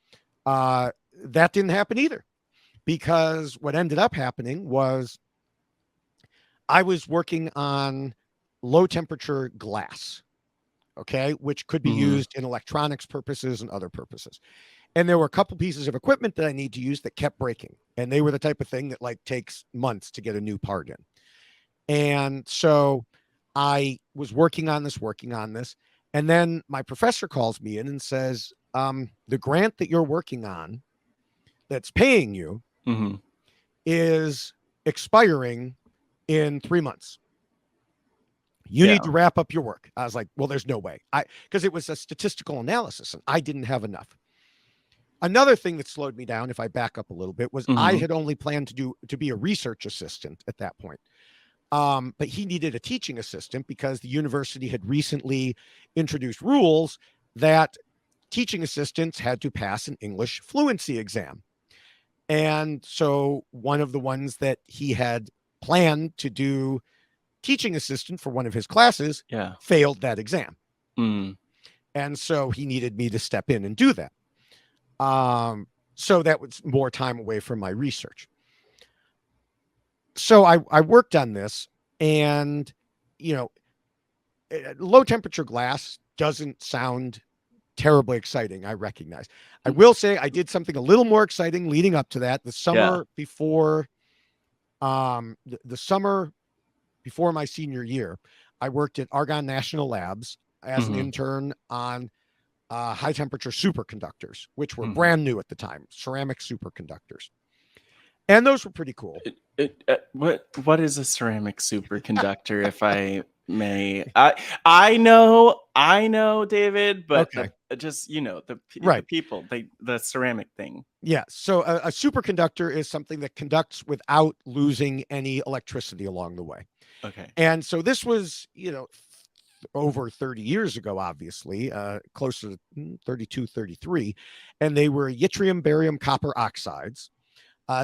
that didn't happen either, because what ended up happening was I was working on low temperature glass, okay, which could be Mm-hmm. used in electronics purposes and other purposes. And there were a couple pieces of equipment that I need to use that kept breaking. And they were the type of thing that like takes months to get a new part in. And so I was working on this. And then my professor calls me in and says, the grant that you're working on that's paying you Mm-hmm. is expiring in 3 months. You Yeah. need to wrap up your work. I was like, well, there's no way. Because it was a statistical analysis and I didn't have enough. Another thing that slowed me down, if I back up a little bit, was I Mm-hmm. had only planned to be a research assistant at that point. But he needed a teaching assistant because the university had recently introduced rules that teaching assistants had to pass an English fluency exam. And so one of the ones that he had planned to do teaching assistant for one of his classes Yeah. failed that exam. Mm. And so he needed me to step in and do that. So that was more time away from my research. So I worked on this, and, you know, low temperature glass doesn't sound terribly exciting. I recognize. I will say I did something a little more exciting leading up to that. The Yeah. summer before, the summer before my senior year, I worked at Argonne National Labs as an Mm-hmm. intern on high temperature superconductors, which were Mm-hmm. brand new at the time, ceramic superconductors. And those were pretty cool. What is a ceramic superconductor, if I may? I know, David, but Okay. just the Right. people, the ceramic thing. Yeah. So a superconductor is something that conducts without losing any electricity along the way. Okay. And so this was, over 30 years ago, obviously, close to 32, 33. And they were yttrium, barium, copper oxides.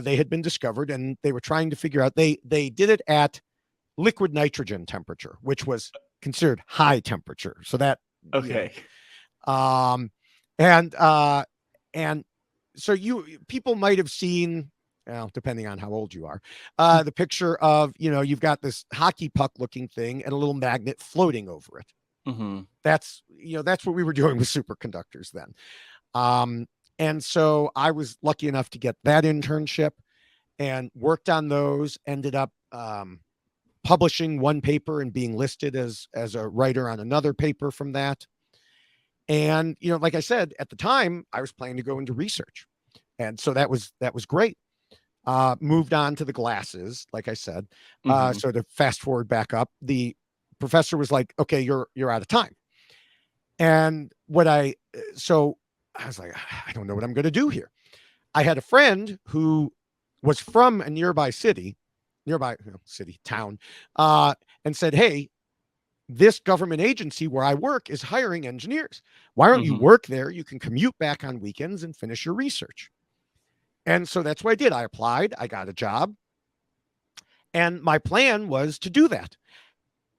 They had been discovered, and they were trying to figure out, they did it at liquid nitrogen temperature, which was considered high temperature. So that, Okay. um, and, uh, and so people might have seen, well, depending on how old you are, the picture of, you've got this hockey puck looking thing and a little magnet floating over it. Mm-hmm. That's what we were doing with superconductors then. And so I was lucky enough to get that internship and worked on those, ended up, publishing one paper and being listed as a writer on another paper from that. And, like I said, at the time I was planning to go into research. And so that was great. Moved on to the glasses, like I said. Mm-hmm. So to fast forward back up, the professor was like, okay, you're out of time. And so I was like, I don't know what I'm going to do here. I had a friend who was from a nearby town, and said, hey, this government agency where I work is hiring engineers. Why don't you Mm-hmm. work there? You can commute back on weekends and finish your research. And so that's what I did. I applied, I got a job, and my plan was to do that.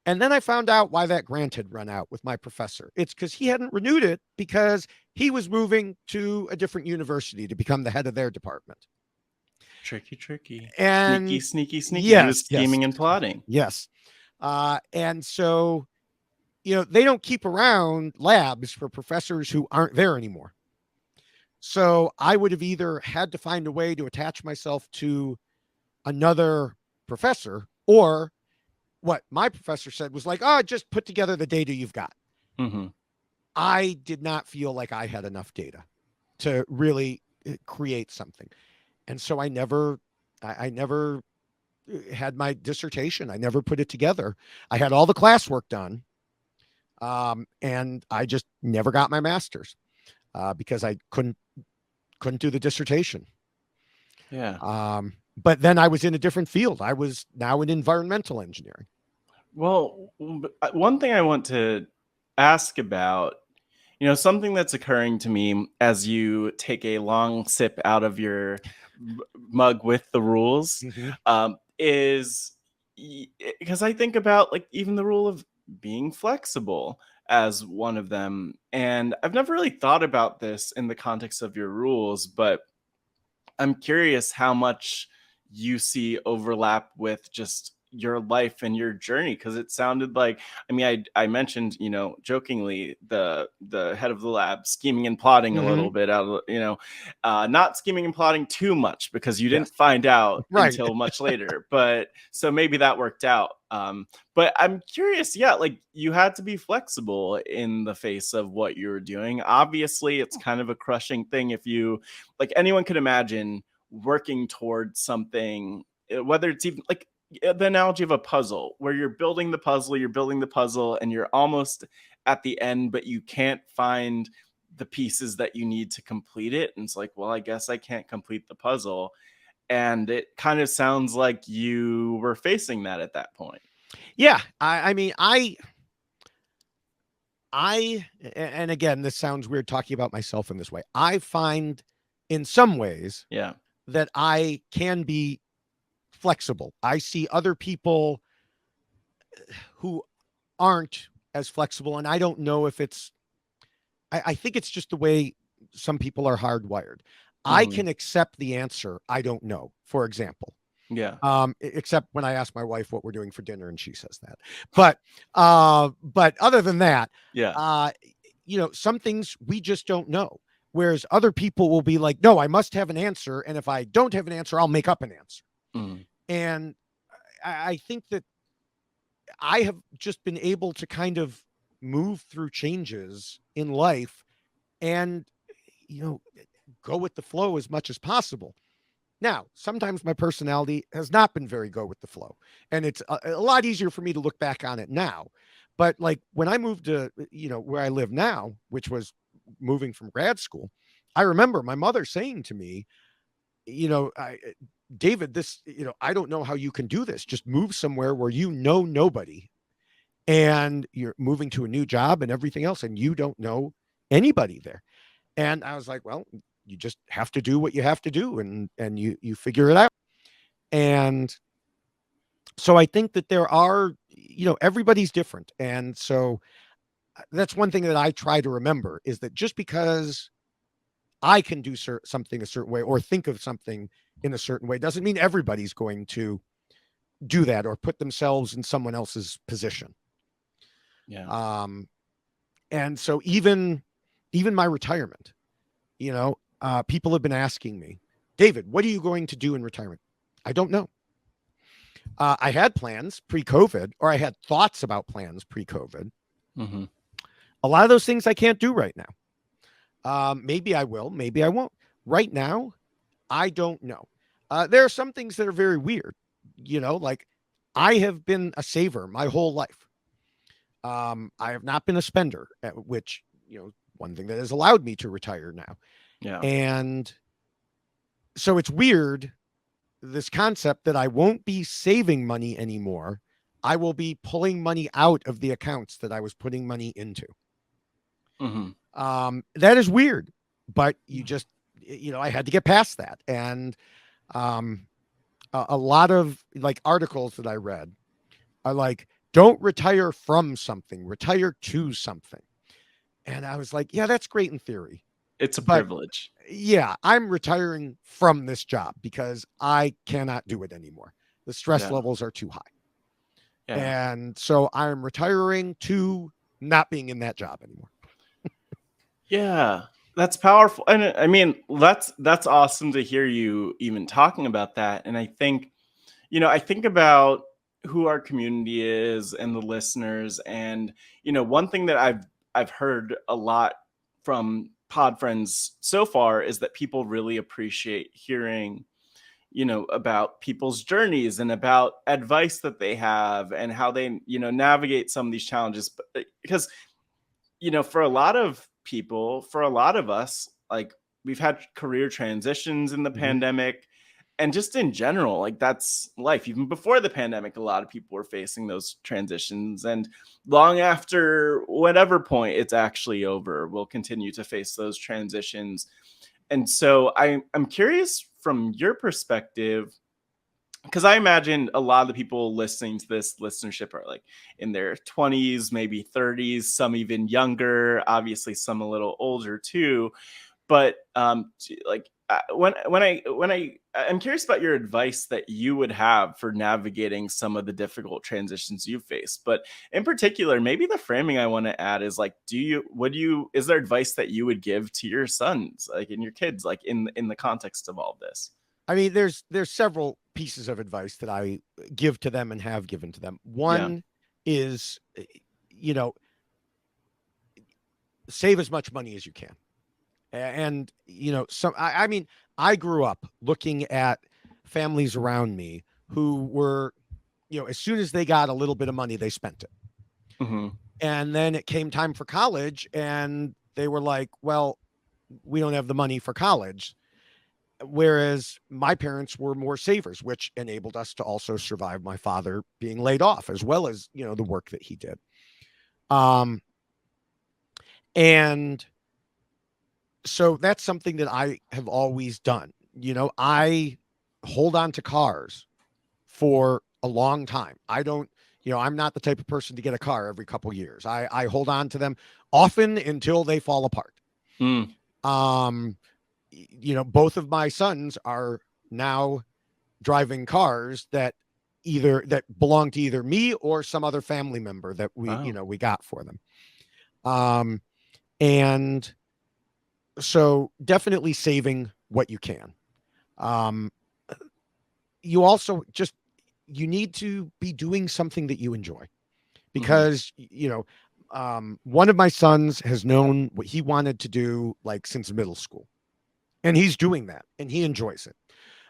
And then I found out why that grant had run out with my professor. It's because he hadn't renewed it because he was moving to a different university to become the head of their department. Tricky. And Sneaky. He was yes, scheming and plotting. yes. And so, they don't keep around labs for professors who aren't there anymore. So I would have either had to find a way to attach myself to another professor, or what my professor said was like, oh, just put together the data you've got. Mm-hmm. I did not feel like I had enough data to really create something. And so I never had my dissertation. I never put it together. I had all the classwork done. And I just never got my master's, because I couldn't do the dissertation. Yeah. But then I was in a different field. I was now in environmental engineering. Well, one thing I want to ask about Something that's occurring to me as you take a long sip out of your mug with the rules, Hmm. is because I think about like even the rule of being flexible as one of them. And I've never really thought about this in the context of your rules, but I'm curious how much you see overlap with just your life and your journey, because it sounded like, I mean, I mentioned, jokingly, the head of the lab scheming and plotting a Hmm. little bit out of, not scheming and plotting too much because you Yes. didn't find out Right. until much later, but so maybe that worked out. But I'm curious, yeah, like you had to be flexible in the face of what you were doing. Obviously it's kind of a crushing thing if you, like, anyone could imagine working towards something, whether it's even like the analogy of a puzzle where you're building the puzzle and you're almost at the end, but you can't find the pieces that you need to complete it. And it's like, well, I guess I can't complete the puzzle. And it kind of sounds like you were facing that at that point. Yeah. I mean, and again, this sounds weird talking about myself in this way. I find in some ways Yeah. that I can be flexible. I see other people who aren't as flexible, and I don't know if I think it's just the way some people are hardwired. I Hmm. can accept the answer, I don't know, for example. Yeah. Except when I ask my wife what we're doing for dinner and she says that. But other than that, Yeah. uh, some things we just don't know. Whereas other people will be like, no, I must have an answer. And if I don't have an answer, I'll make up an answer. Mm. And I think that I have just been able to kind of move through changes in life and, you know, go with the flow as much as possible. Now, sometimes my personality has not been very go with the flow, and it's a lot easier for me to look back on it now. But like when I moved to, where I live now, which was moving from grad school, I remember my mother saying to me, David, this, I don't know how you can do this. Just move somewhere where you know nobody and you're moving to a new job and everything else, and you don't know anybody there. And I was like, well, you just have to do what you have to do, and you figure it out. And so I think that there are, everybody's different. And so that's one thing that I try to remember is that just because I can do something a certain way or think of something in a certain way doesn't mean everybody's going to do that or put themselves in someone else's position. Yeah. Um, and so even my retirement, people have been asking me, David, what are you going to do in retirement? I don't know. I had plans pre-COVID, or I had thoughts about plans pre-COVID. Hmm. A lot of those things I can't do right now. Maybe I will, maybe I won't. Right now, I don't know. There are some things that are very weird. Like I have been a saver my whole life. I have not been a spender, which, one thing that has allowed me to retire now. Yeah. And so it's weird, this concept that I won't be saving money anymore. I will be pulling money out of the accounts that I was putting money into. Hmm. That is weird, but I had to get past that. And um, a lot of like articles that I read are like, don't retire from something, retire to something. And I was like, yeah, that's great in theory. It's a But privilege. yeah, I'm retiring from this job because I cannot do it anymore. The stress Yeah. levels are too high. Yeah. And so I'm retiring to not being in that job anymore. Yeah, that's powerful. And I mean, that's awesome to hear you even talking about that. And I think, I think about who our community is and the listeners. And, one thing that I've heard a lot from pod friends so far is that people really appreciate hearing, about people's journeys and about advice that they have and how they, navigate some of these challenges. Because for a lot of people, for a lot of us, like we've had career transitions in the Mhm. pandemic. and just in general, like that's life. Even before the pandemic, a lot of people were facing those transitions, and long after whatever point it's actually over, we'll continue to face those transitions. And so I'm curious from your perspective, because I imagine a lot of the people listening to this listenership are like in their 20s, maybe 30s, some even younger, obviously some a little older too. But like I'm curious about your advice that you would have for navigating some of the difficult transitions you face. But in particular, maybe the framing I want to add is like, is there advice that you would give to your sons, like in your kids, like in the context of all of this? I mean, there's several pieces of advice that I give to them and have given to them. Yeah. One is, you know, save as much money as you can. And, I mean, I grew up looking at families around me who were, as soon as they got a little bit of money, they spent it. Hmm. And then it came time for college and they were like, well, we don't have the money for college. Whereas my parents were more savers, which enabled us to also survive my father being laid off, as well as, the work that he did. And so that's something that I have always done. I hold on to cars for a long time. I don't, I'm not the type of person to get a car every couple years. I hold on to them often until they fall apart. Mm. Both of my sons are now driving cars that belong to either me or some other family member that Wow. we got for them. And so definitely saving what you can. You also you need to be doing something that you enjoy, because, one of my sons has known what he wanted to do like since middle school, and he's doing that and he enjoys it.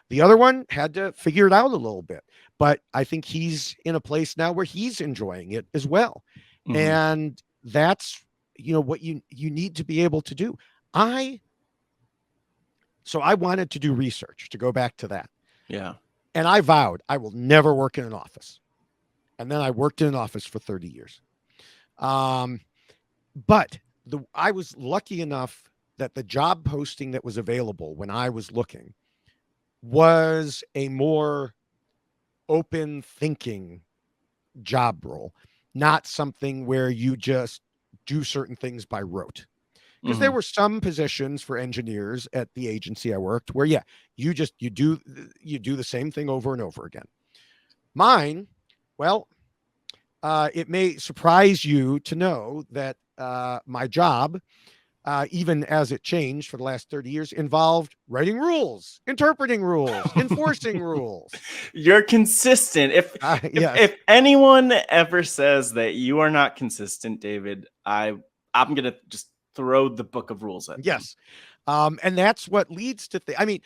The other one had to figure it out a little bit, but I think he's in a place now where he's enjoying it as well. Hmm. And that's, what you need to be able to do. So I wanted to do research, to go back to that. Yeah. And I vowed I will never work in an office. And then I worked in an office for 30 years. But I was lucky enough that the job posting that was available when I was looking was a more open thinking job role, not something where you just do certain things by rote. Because there Hmm. were some positions for engineers at the agency I worked where, yeah, you do the same thing over and over again. Mine, well, it may surprise you to know that my job, even as it changed for the last 30 years, involved writing rules, interpreting rules, enforcing rules. You're consistent. If Yes. anyone ever says that you are not consistent, David, I'm gonna just throw the book of rules at them. Yes. And that's what leads to I mean,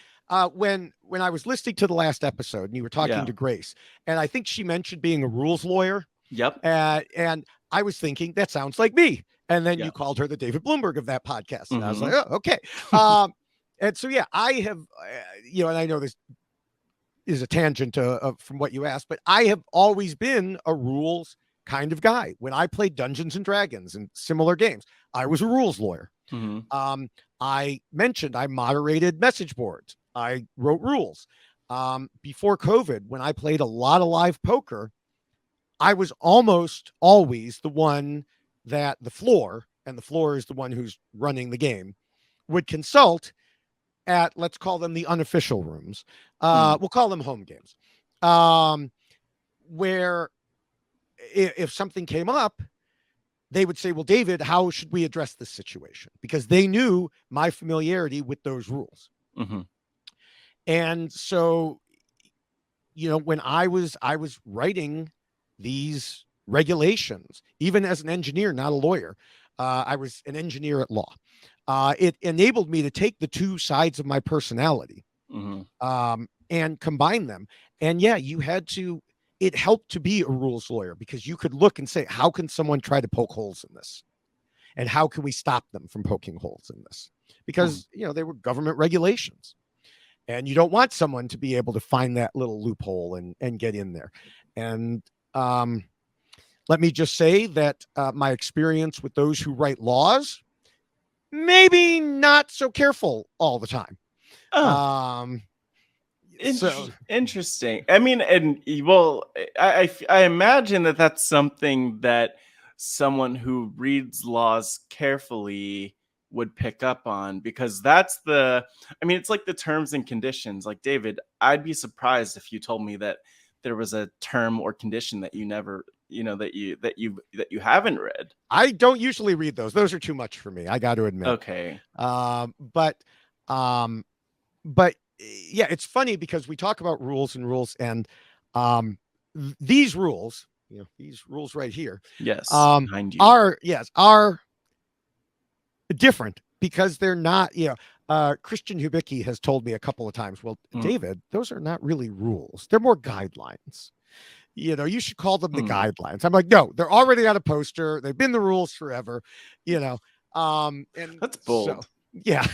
when I was listening to the last episode and you were talking Yeah. to Grace, and I think she mentioned being a rules lawyer, Yep. and I was thinking that sounds like me. And then you Yep. called her the David Bloomberg of that podcast, and I was Hmm. like, oh, okay. And so yeah, I have, and I know this is a tangent from what you asked, but I have always been a rules kind of guy. When I played Dungeons and Dragons and similar games, I was a rules lawyer. Hmm. I mentioned I moderated message boards. I wrote rules. Before COVID, when I played a lot of live poker, I was almost always the one that the floor, and the floor is the one who's running the game, would consult at, let's call them the unofficial rooms. Mm. We'll call them home games. Where if something came up, they would say, well, David, how should we address this situation? Because they knew my familiarity with those rules. Hmm. And so, when I was writing these regulations, even as an engineer, not a lawyer, I was an engineer at law. It enabled me to take the two sides of my personality, Hmm. and combine them. And yeah, it helped to be a rules lawyer, because you could look and say, how can someone try to poke holes in this? And how can we stop them from poking holes in this? Because, they were government regulations. and you don't want someone to be able to find that little loophole and get in there. And let me just say that my experience with those who write laws, maybe not so careful all the time. Oh, So interesting. I mean, and well, I imagine that that's something that someone who reads laws carefully would pick up on, because I mean, it's like the terms and conditions. Like, David, I'd be surprised if you told me that there was a term or condition that you never, that you haven't read. I don't usually read those. Those are too much for me, I got to admit. Okay. But um, but yeah, it's funny because we talk about rules and um, these rules, these rules right here, Yes, behind you. are different because they're not. Christian Hubicki has told me a couple of times, well, Mm, David, those are not really rules. They're more guidelines. You should call them the mm. guidelines. I'm like, no, they're already on a poster. They've been the rules forever, and That's so bold. yeah,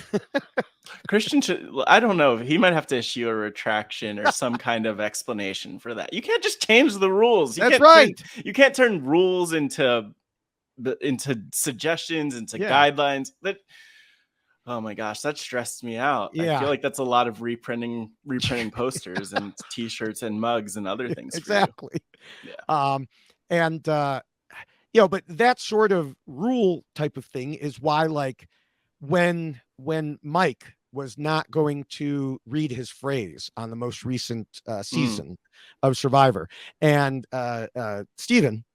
Christian should, I don't know. He might have to issue a retraction or some kind of explanation for that. You can't just change the rules. that's right. You can't turn rules into suggestions, into Yeah, guidelines. That, oh my gosh, that stressed me out. I feel yeah, like that's a lot of reprinting posters and t-shirts and mugs and other things for you. exactly. Yeah. Um, and but that sort of rule type of thing is why, like, when Mike was not going to read his phrase on the most recent Mm, season of Survivor, and Steven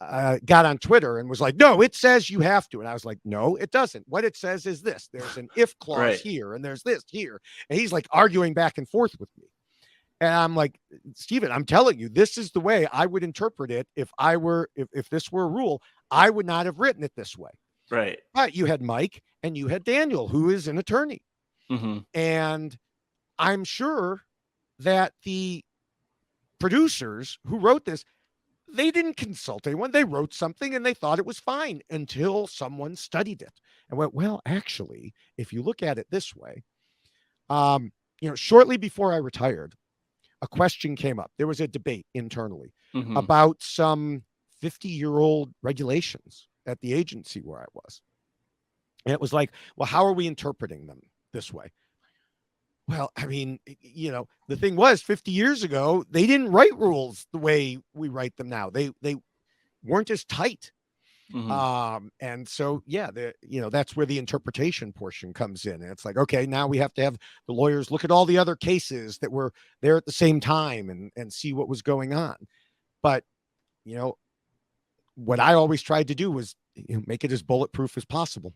got on Twitter and was like, no, it says you have to. And I was like, no, it doesn't. What it says is this: there's an if clause right. here, and there's this here. And he's like arguing back and forth with me. And I'm like, Steven, I'm telling you, this is the way I would interpret it if this were a rule. I would not have written it this way. Right. But you had Mike and you had Daniel, who is an attorney. Mm-hmm. And I'm sure that the producers who wrote this, they didn't consult anyone. They wrote something and they thought it was fine until someone studied it and went, well, actually, if you look at it this way, shortly before I retired, a question came up. There was a debate internally Mm-hmm. about some 50-year-old regulations at the agency where I was. And it was like, well, how are we interpreting them this way? Well, I mean, the thing was 50 years ago, they didn't write rules the way we write them now. They weren't as tight. Mm-hmm. And so, yeah, that's where the interpretation portion comes in. And it's like, okay, now we have to have the lawyers look at all the other cases that were there at the same time and see what was going on. But, what I always tried to do was make it as bulletproof as possible.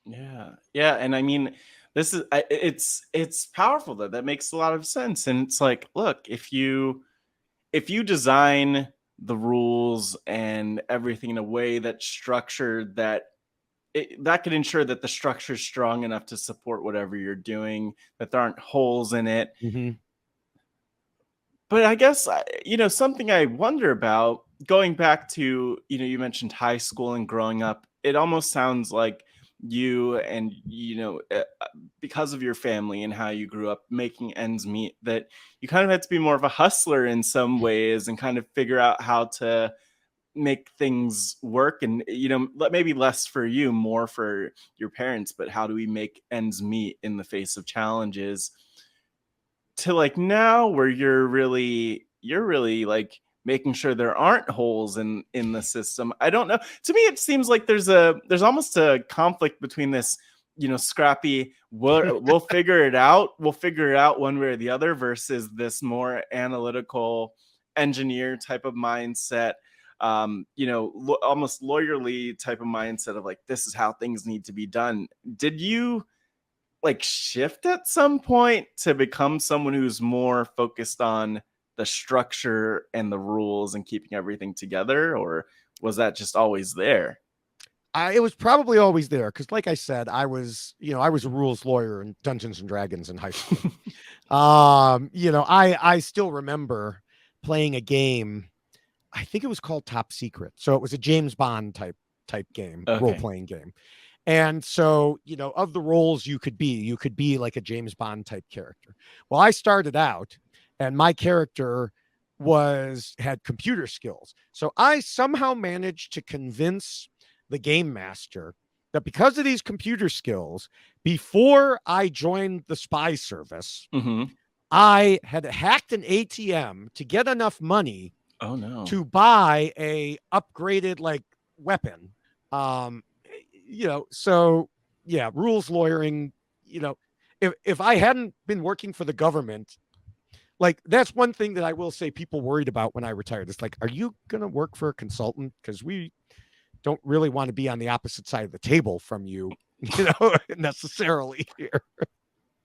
Yeah. Yeah. And I mean, it's powerful. That makes a lot of sense. And it's like, look, if you design the rules and everything in a way that's structured, that could ensure that the structure is strong enough to support whatever you're doing, that there aren't holes in it. Mm-hmm. But I guess, something I wonder about, going back to, you mentioned high school and growing up, it almost sounds like you and, because of your family and how you grew up making ends meet, that you kind of had to be more of a hustler in some ways and kind of figure out how to make things work. And, maybe less for you, more for your parents, but how do we make ends meet in the face of challenges, to like now where you're really like making sure there aren't holes in the system. I don't know. To me, it seems like there's almost a conflict between this, scrappy, we'll figure it out. We'll figure it out one way or the other, versus this more analytical engineer type of mindset, almost lawyerly type of mindset of like, this is how things need to be done. Did you like shift at some point to become someone who's more focused on the structure and the rules and keeping everything together, or was that just always there? It was probably always there because, like I said, I was a rules lawyer in Dungeons and Dragons in high school. I still remember playing a game. I think it was called Top Secret. So it was a James Bond type game, role Okay. playing game. And so, of the roles you could be like a James Bond type character. Well, I started out and my character had computer skills. So I somehow managed to convince the game master that because of these computer skills, before I joined the spy service, Mm-hmm. I had hacked an ATM to get enough money Oh no. to buy a upgraded like weapon. Um, so yeah, rules lawyering, if I hadn't been working for the government, like that's one thing that I will say people worried about when I retired. It's like, are you going to work for a consultant? Because we don't really want to be on the opposite side of the table from you, necessarily here.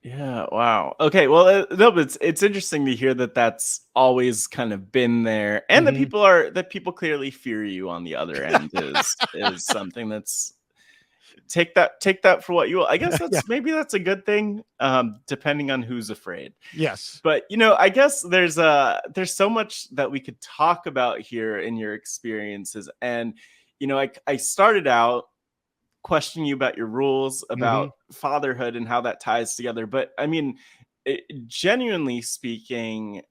Yeah. Wow. Okay. Well, no, but it's interesting to hear that that's always kind of been there, and Mm-hmm. that people clearly fear you on the other end is something that's take that for what you will. I guess Yeah. maybe that's a good thing, depending on who's afraid. Yes. But I guess there's so much that we could talk about here in your experiences, and I started out questioning you about your rules, Mm-hmm. about fatherhood and how that ties together. But I mean, genuinely speaking,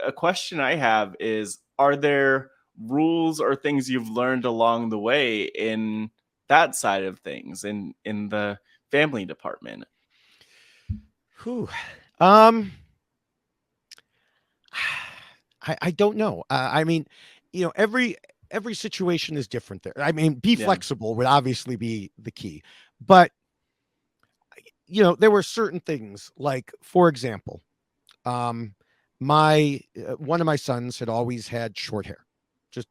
a question I have is, are there rules or things you've learned along the way in that side of things, in the family department? Whew. Um, I don't know. I mean, every situation is different there. I mean, be Yeah. flexible would obviously be the key. But there were certain things like, for example, um, my one of my sons had always had short hair, just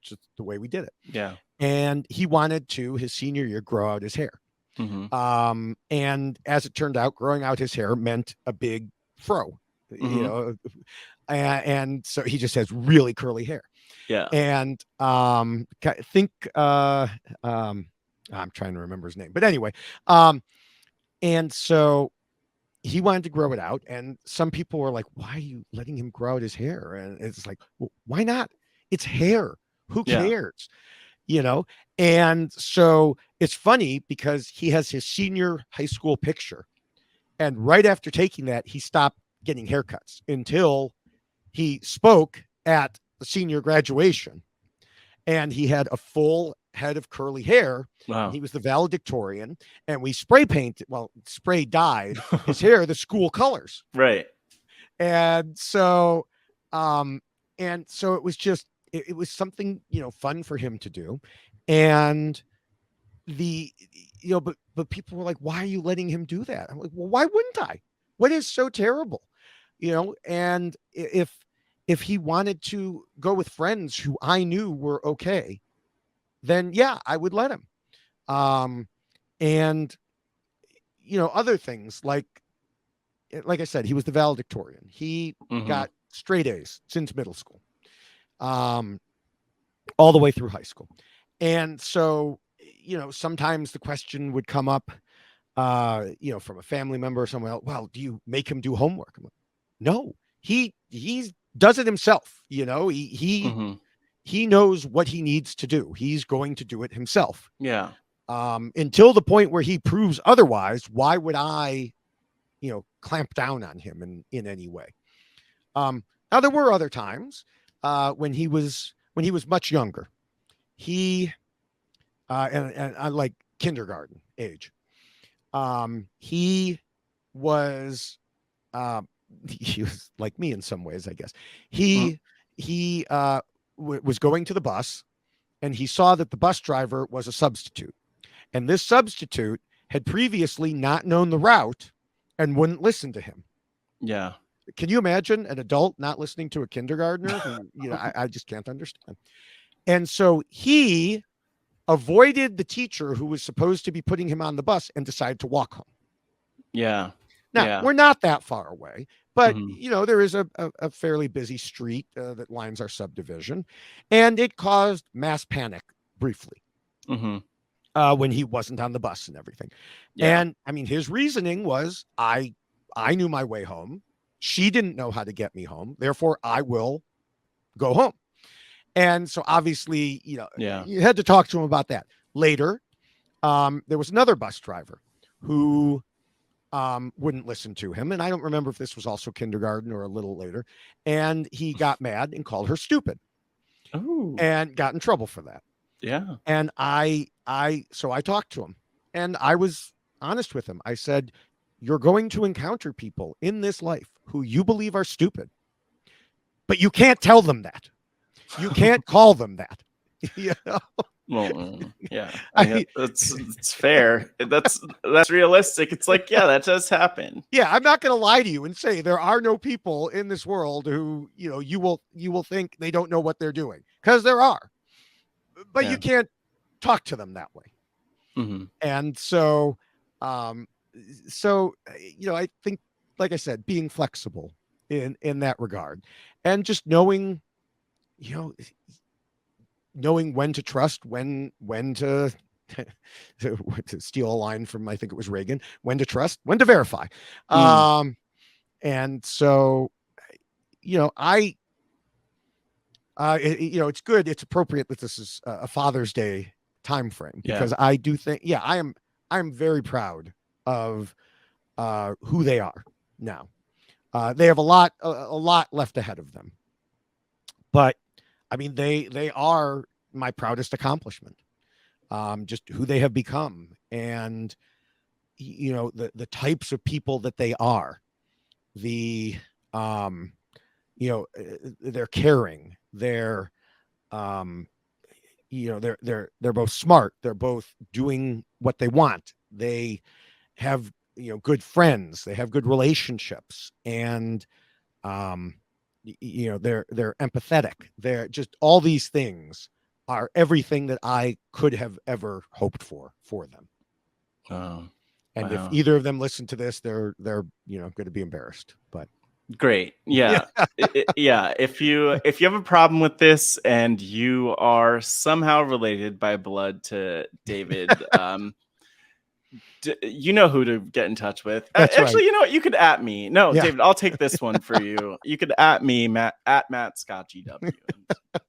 just the way we did it, Yeah. and he wanted to his senior year grow out his hair. Mm-hmm. And as it turned out, growing out his hair meant a big fro, you Mm-hmm. know, and so he just has really curly hair. Yeah. And think I'm trying to remember his name, but anyway, and so he wanted to grow it out, and some people were like, "Why are you letting him grow out his hair?" And it's like, well, why not? It's hair. Who Yeah. cares? You know? And so it's funny because he has his senior high school picture. And right after taking that, he stopped getting haircuts until he spoke at the senior graduation. And he had a full head of curly hair. And Wow. he was the valedictorian. And we spray dyed his hair the school colors. Right. And so, it was just, it was something, fun for him to do. And the, but people were like, why are you letting him do that? I'm like, well, why wouldn't I? What is so terrible? And if he wanted to go with friends who I knew were okay, then yeah, I would let him. And other things like I said, he was the valedictorian. He Mm-hmm. got straight A's since middle school, all the way through high school. And so, sometimes the question would come up, from a family member or someone else. Well, do you make him do homework? I'm like, no, he does it himself. Mm-hmm. He knows what he needs to do. He's going to do it himself. Yeah. Until the point where he proves otherwise. Why would I, clamp down on him in any way? Now there were other times when he was much younger. He and I like kindergarten age. He was he was like me in some ways, I guess. Mm. He was going to the bus, and he saw that the bus driver was a substitute, and this substitute had previously not known the route and wouldn't listen to him. Yeah. Can you imagine an adult not listening to a kindergartner who, I just can't understand. And so he avoided the teacher who was supposed to be putting him on the bus and decided to walk home. Yeah. Now, Yeah. we're not that far away, but, Mm-hmm. there is a fairly busy street that lines our subdivision, and it caused mass panic briefly Mm-hmm. when he wasn't on the bus and everything. Yeah. And I mean, his reasoning was, I knew my way home. She didn't know how to get me home. Therefore, I will go home. And so obviously, Yeah. you had to talk to him about that. Later, There was another bus driver who wouldn't listen to him. And I don't remember if this was also kindergarten or a little later. And he got mad and called her stupid Oh, and got in trouble for that. yeah. And so I talked to him and I was honest with him. I said, you're going to encounter people in this life who you believe are stupid, but you can't tell them that. You can't call them that. You know? Well, yeah. I mean, I, it's fair. That's realistic. It's like, yeah, that does happen. yeah, I'm not going to lie to you and say there are no people in this world who, you will think they don't know what they're doing, because there are, but Yeah. you can't talk to them that way. Mm-hmm. And so, um, I think, like I said, being flexible in that regard, and just you know, knowing when to trust, when to to steal a line from, I think it was Reagan, when to trust, when to verify. Mm. And so, I it's good, it's appropriate that this is a Father's Day time frame, Yeah. because I do think, I'm very proud of who they are now. They have a lot left ahead of them, but I mean, they are my proudest accomplishment. Just who they have become, and the types of people that they are. The they're caring. They're they're both smart. They're both doing what they want. They have good friends. They have good relationships, and they're empathetic. They're just, all these things are everything that I could have ever hoped for them. Oh, And if wow. either of them listen to this, they're going to be embarrassed. But Great. yeah, Yeah. Yeah. If you have a problem with this and you are somehow related by blood to David, you know who to get in touch with. that's right. Actually, you know what? You could at me. No, Yeah, David, I'll take this one for you. You could at me, Matt Scott GW, and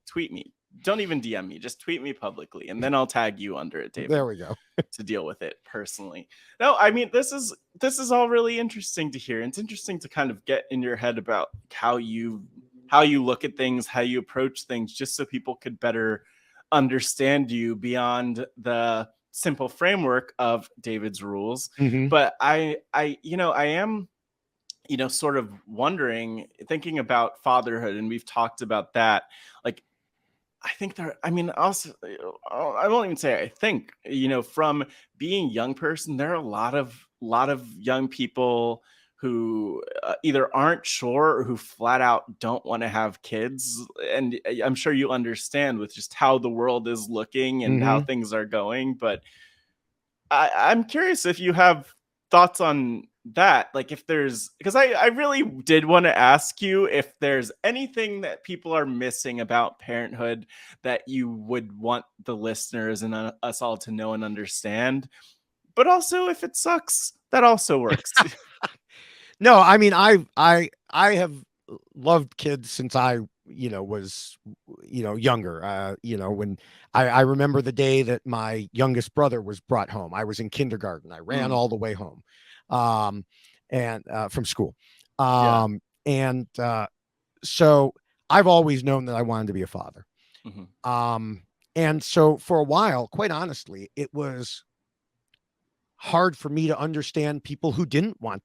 tweet me. Don't even DM me. Just tweet me publicly, and then I'll tag you under it, David, there we go. to deal with it personally. No, I mean, this is all really interesting to hear. It's interesting to kind of get in your head about how you look at things, how you approach things, just so people could better understand you beyond the simple framework of David's rules. Hmm. But I am, sort of wondering, thinking about fatherhood, and we've talked about that. Like, I think I mean, also, I won't even say I think, from being a young person, there are a lot of young people who either aren't sure or who flat out don't want to have kids. And I'm sure you understand with just how the world is looking and how Hmm. things are going. But I'm curious if you have thoughts on that. Like, if there's, because I really did want to ask you if there's anything that people are missing about parenthood that you would want the listeners and us all to know and understand. But also, if it sucks, that also works. No, I mean, I have loved kids since I was younger. When I remember the day that my youngest brother was brought home. I was in kindergarten. I ran Mm, all the way home, and from school, yeah. and so I've always known that I wanted to be a father. Hmm. Um, and so for a while, quite honestly, it was hard for me to understand people who didn't want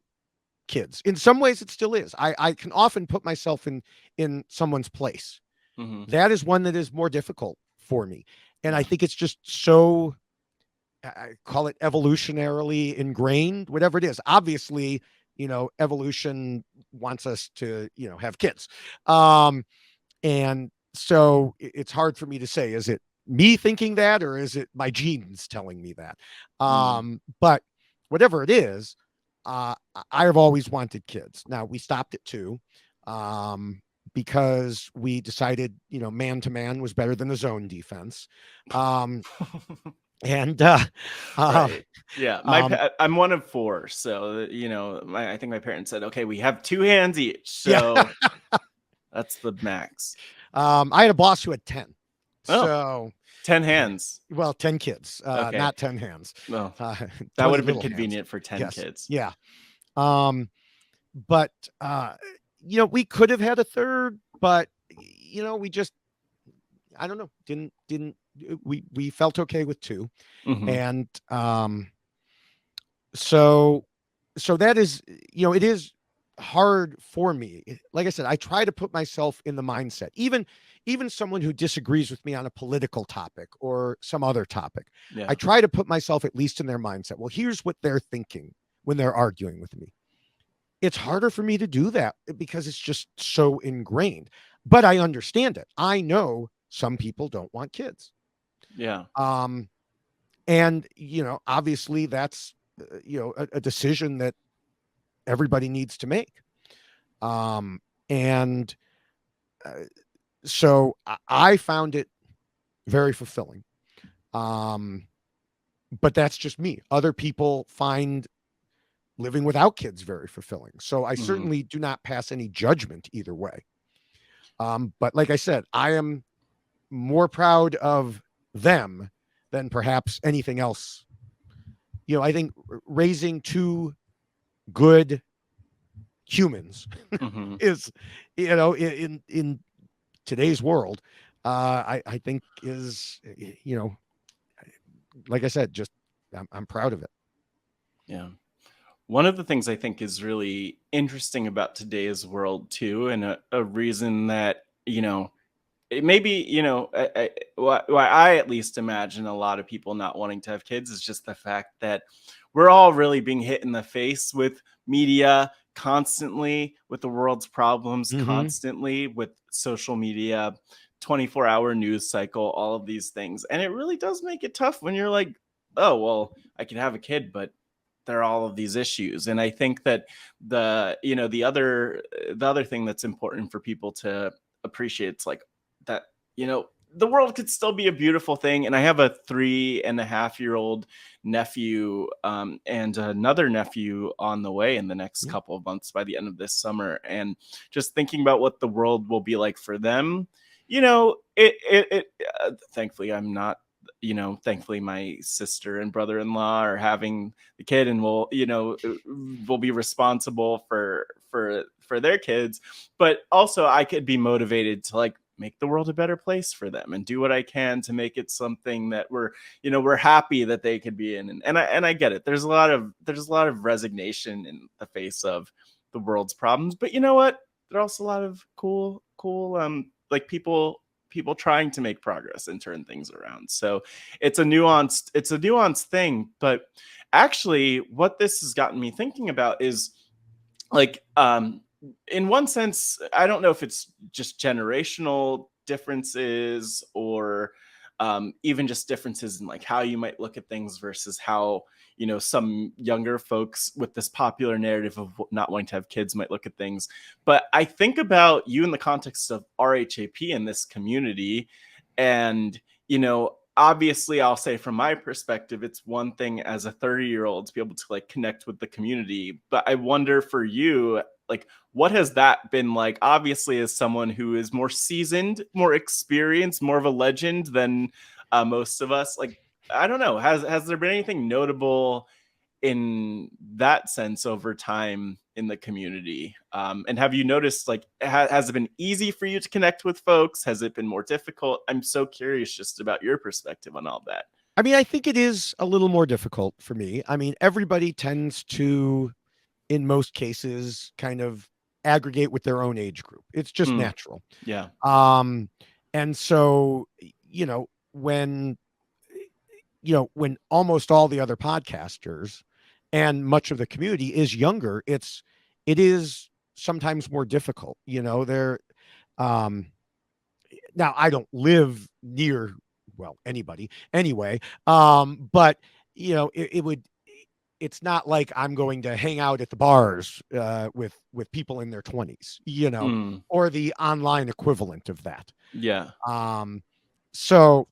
kids. In some ways, it still is. I can often put myself in someone's place. Hmm. That is one that is more difficult for me. And I Yeah. think it's just so, I call it evolutionarily ingrained, whatever it is. Obviously, evolution wants us to, have kids. And so it's hard for me to say, is it me thinking that, or is it my genes telling me that? Mm. But whatever it is, I have always wanted kids. Now we stopped at two, because we decided, man to man was better than the zone defense. Um, and uh, Right. Yeah. um, I'm one of four. So, I think my parents said, okay, we have two hands each. yeah, So that's the max. I had a boss who had 10. Oh, So 10 hands. Well, 10 kids, Okay. not 10 hands, Well, uh, that would 20 have been little hands. convenient for 10 Yes. kids. Yeah. Um, but, we could have had a third, but, we just, I don't know, didn't, we felt okay with two. Hmm. And, so, so that is, it is hard for me. Like I said, I try to put myself in the mindset, even someone who disagrees with me on a political topic or some other topic. I Yeah. try to put myself at least in their mindset. Well, here's what they're thinking when they're arguing with me. It's harder for me to do that because it's just so ingrained. But I understand it. I know some people don't want kids. Yeah. Um, and obviously that's a decision that everybody needs to make. Um, and uh, so I found it very fulfilling. Um, but that's just me. Other people find living without kids very fulfilling. So I Hmm. certainly do not pass any judgment either way. But like I said, I am more proud of them than perhaps anything else. I think raising two good humans Hmm. is, in today's world, I think is, like I said, just I'm proud of it. Yeah. One of the things I think is really interesting about today's world too, and a reason that, it maybe, why I at least imagine a lot of people not wanting to have kids is just the fact that we're all really being hit in the face with media constantly, with the world's problems Mm-hmm. constantly, with social media, 24-hour news cycle, all of these things. And it really does make it tough when you're like, oh, well, I can have a kid, but there are all of these issues. And I think that the other thing that's important for people to appreciate, it's like that, the world could still be a beautiful thing. And I have a 3.5-year-old nephew, and another nephew on the way in the next couple of months by the end of this summer. And just thinking about what the world will be like for them, thankfully I'm not, thankfully my sister and brother-in-law are having the kid, and will be responsible for their kids. But also I could be motivated to like make the world a better place for them and do what I can to make it something that we're happy that they could be in. And I get it. There's a lot of resignation in the face of the world's problems, but you know what? There are also a lot of cool like people trying to make progress and turn things around. So it's a nuanced thing. But actually what this has gotten me thinking about is like, in one sense, I don't know if it's just generational differences or even just differences in like how you might look at things versus how some younger folks with this popular narrative of not wanting to have kids might look at things. But I think about you in the context of RHAP in this community, and obviously I'll say from my perspective, it's one thing as a 30-year-old to be able to like connect with the community. But I wonder for you, like, what has that been like? Obviously, as someone who is more seasoned, more experienced, more of a legend than most of us, like, I don't know, has there been anything notable in that sense over time in the community? And have you noticed, like, has it been easy for you to connect with folks? Has it been more difficult? I'm so curious just about your perspective on all that. I mean, I think it is a little more difficult for me. I mean, everybody tends to, in most cases, kind of aggregate with their own age group. It's just Mm, natural. yeah. Um, and so, when when almost all the other podcasters and much of the community is younger, it is sometimes more difficult. They're um now I don't live near, well, anybody anyway. But it would, it's not like I'm going to hang out at the bars with people in their 20s, Mm, or the online equivalent of that. yeah. Um, so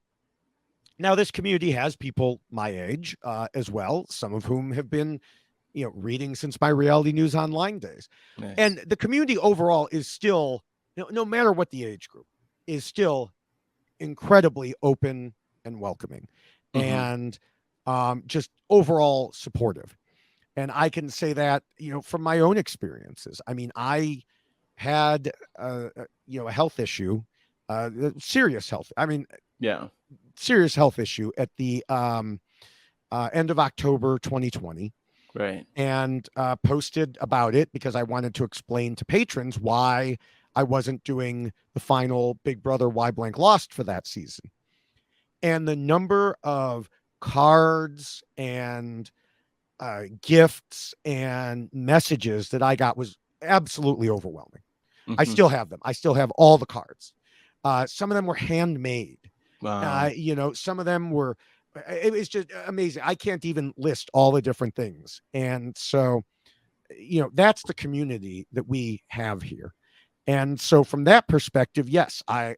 now this community has people my age as well, some of whom have been, reading since my reality news online days. Nice. And the community overall is still, no matter what the age group, is still incredibly open and welcoming, Mm-hmm. and just overall supportive. And I can say that, from my own experiences. I mean, I had, a health issue, serious health. I mean, Yeah. serious health issue at the end of October 2020, Right. and posted about it because I wanted to explain to patrons why I wasn't doing the final Big Brother Why Blank Lost for that season. And the number of cards and gifts and messages that I got was absolutely overwhelming. I Mm-hmm. still have them. I still have all the cards. Some of them were handmade. Wow. Some of them were, it was just amazing. I can't even list all the different things. And so, that's the community that we have here. And so from that perspective, yes, I,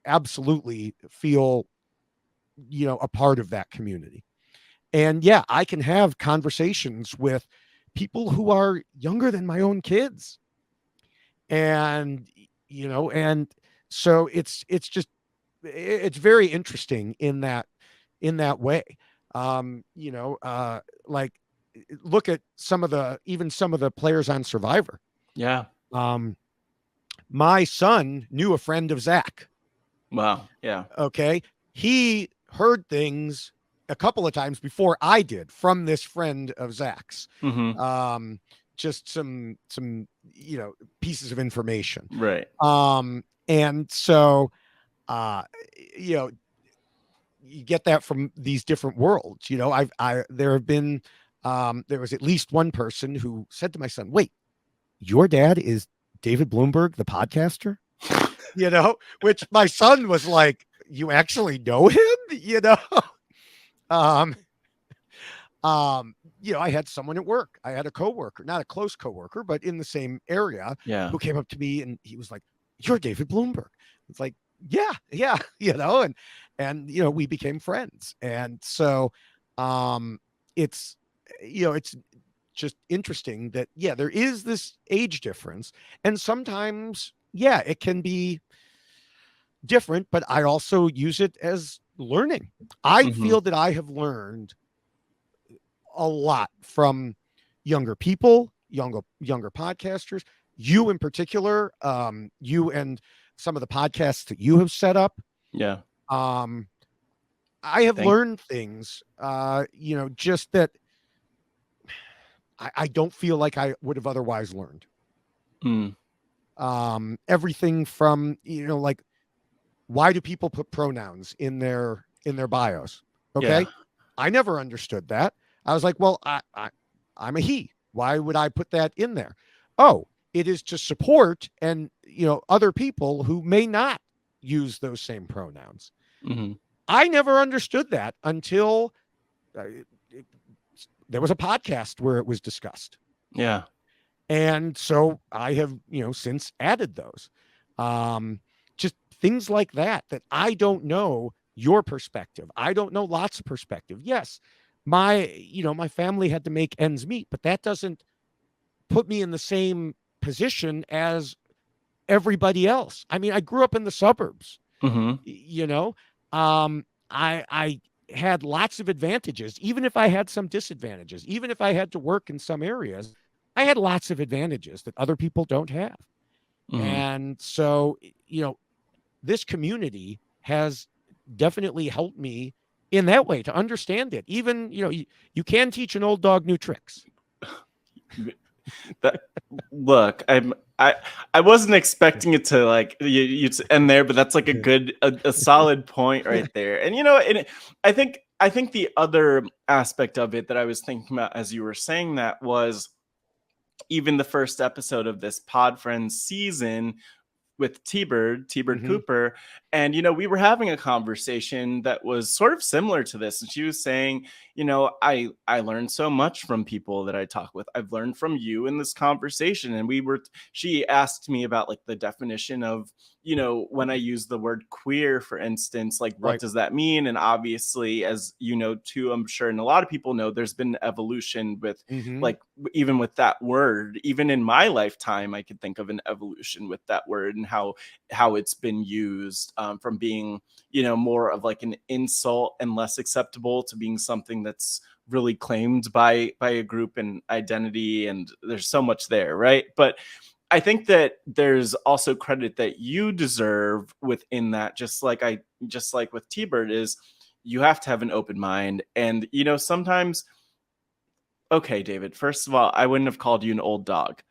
absolutely feel, a part of that community. And yeah, I can have conversations with people who are younger than my own kids. And, and so it's very interesting in that way. Like, look at even some of the players on Survivor. Yeah. Um, my son knew a friend of Zach. Wow. Yeah. Okay. He heard things a couple of times before I did from this friend of Zach's. Mm-hmm. Um, just some, pieces of information. Right. And so, uh, you know, you get that from these different worlds. There have been, there was at least one person who said to my son, "Wait, your dad is David Bloomberg, the podcaster?" Which my son was like, "You actually know him?" Um, I had someone at work. I had a coworker, not a close coworker, but in the same area, Yeah. who came up to me and he was like, "You're David Bloomberg." It's like, yeah, yeah, and we became friends. And so, um, it's, it's just interesting that, yeah, there is this age difference, and sometimes, yeah, it can be different, but I also use it as learning. I Mm-hmm. feel that I have learned a lot from younger people, younger podcasters, you in particular, you and some of the podcasts that you have set up. Yeah. Um, I have Thank. learned things, just that I don't feel like I would have otherwise learned. Mm. Everything from, like, why do people put pronouns in their bios? Yeah. Okay. I never understood that. I was like, well, I'm a he. Why would I put that in there? Oh, it is to support and, other people who may not use those same pronouns. Mm-hmm. I never understood that until it, there was a podcast where it was discussed. Yeah. And so I have, since added those. Just things like that I don't know your perspective. I don't know lots of perspective. Yes, my family had to make ends meet, but that doesn't put me in the same position as everybody else. I mean, I grew up in the suburbs, Mm-hmm. I had lots of advantages, even if I had some disadvantages, even if I had to work in some areas, I had lots of advantages that other people don't have. Mm-hmm. And so, this community has definitely helped me in that way to understand it. Even, you can teach an old dog new tricks. That look, I wasn't expecting it to like you to end there, but that's like a solid point right there. And I think the other aspect of it that I was thinking about as you were saying that was even the first episode of this Pod Friends season with T-Bird Mm-hmm. Cooper. And, we were having a conversation that was sort of similar to this. And she was saying, I learned so much from people that I talk with. I've learned from you in this conversation. And she asked me about like the definition of, when I use the word queer, for instance, like what Right. does that mean? And obviously, as you know, too, I'm sure, and a lot of people know, there's been evolution with Mm-hmm. like even with that word. Even in my lifetime, I could think of an evolution with that word and how it's been used from being, more of like an insult and less acceptable to being something that's really claimed by a group and identity. And there's so much there, right? But I think that there's also credit that you deserve within that, just like with T-Bird, is you have to have an open mind. And sometimes, okay, David, first of all, I wouldn't have called you an old dog,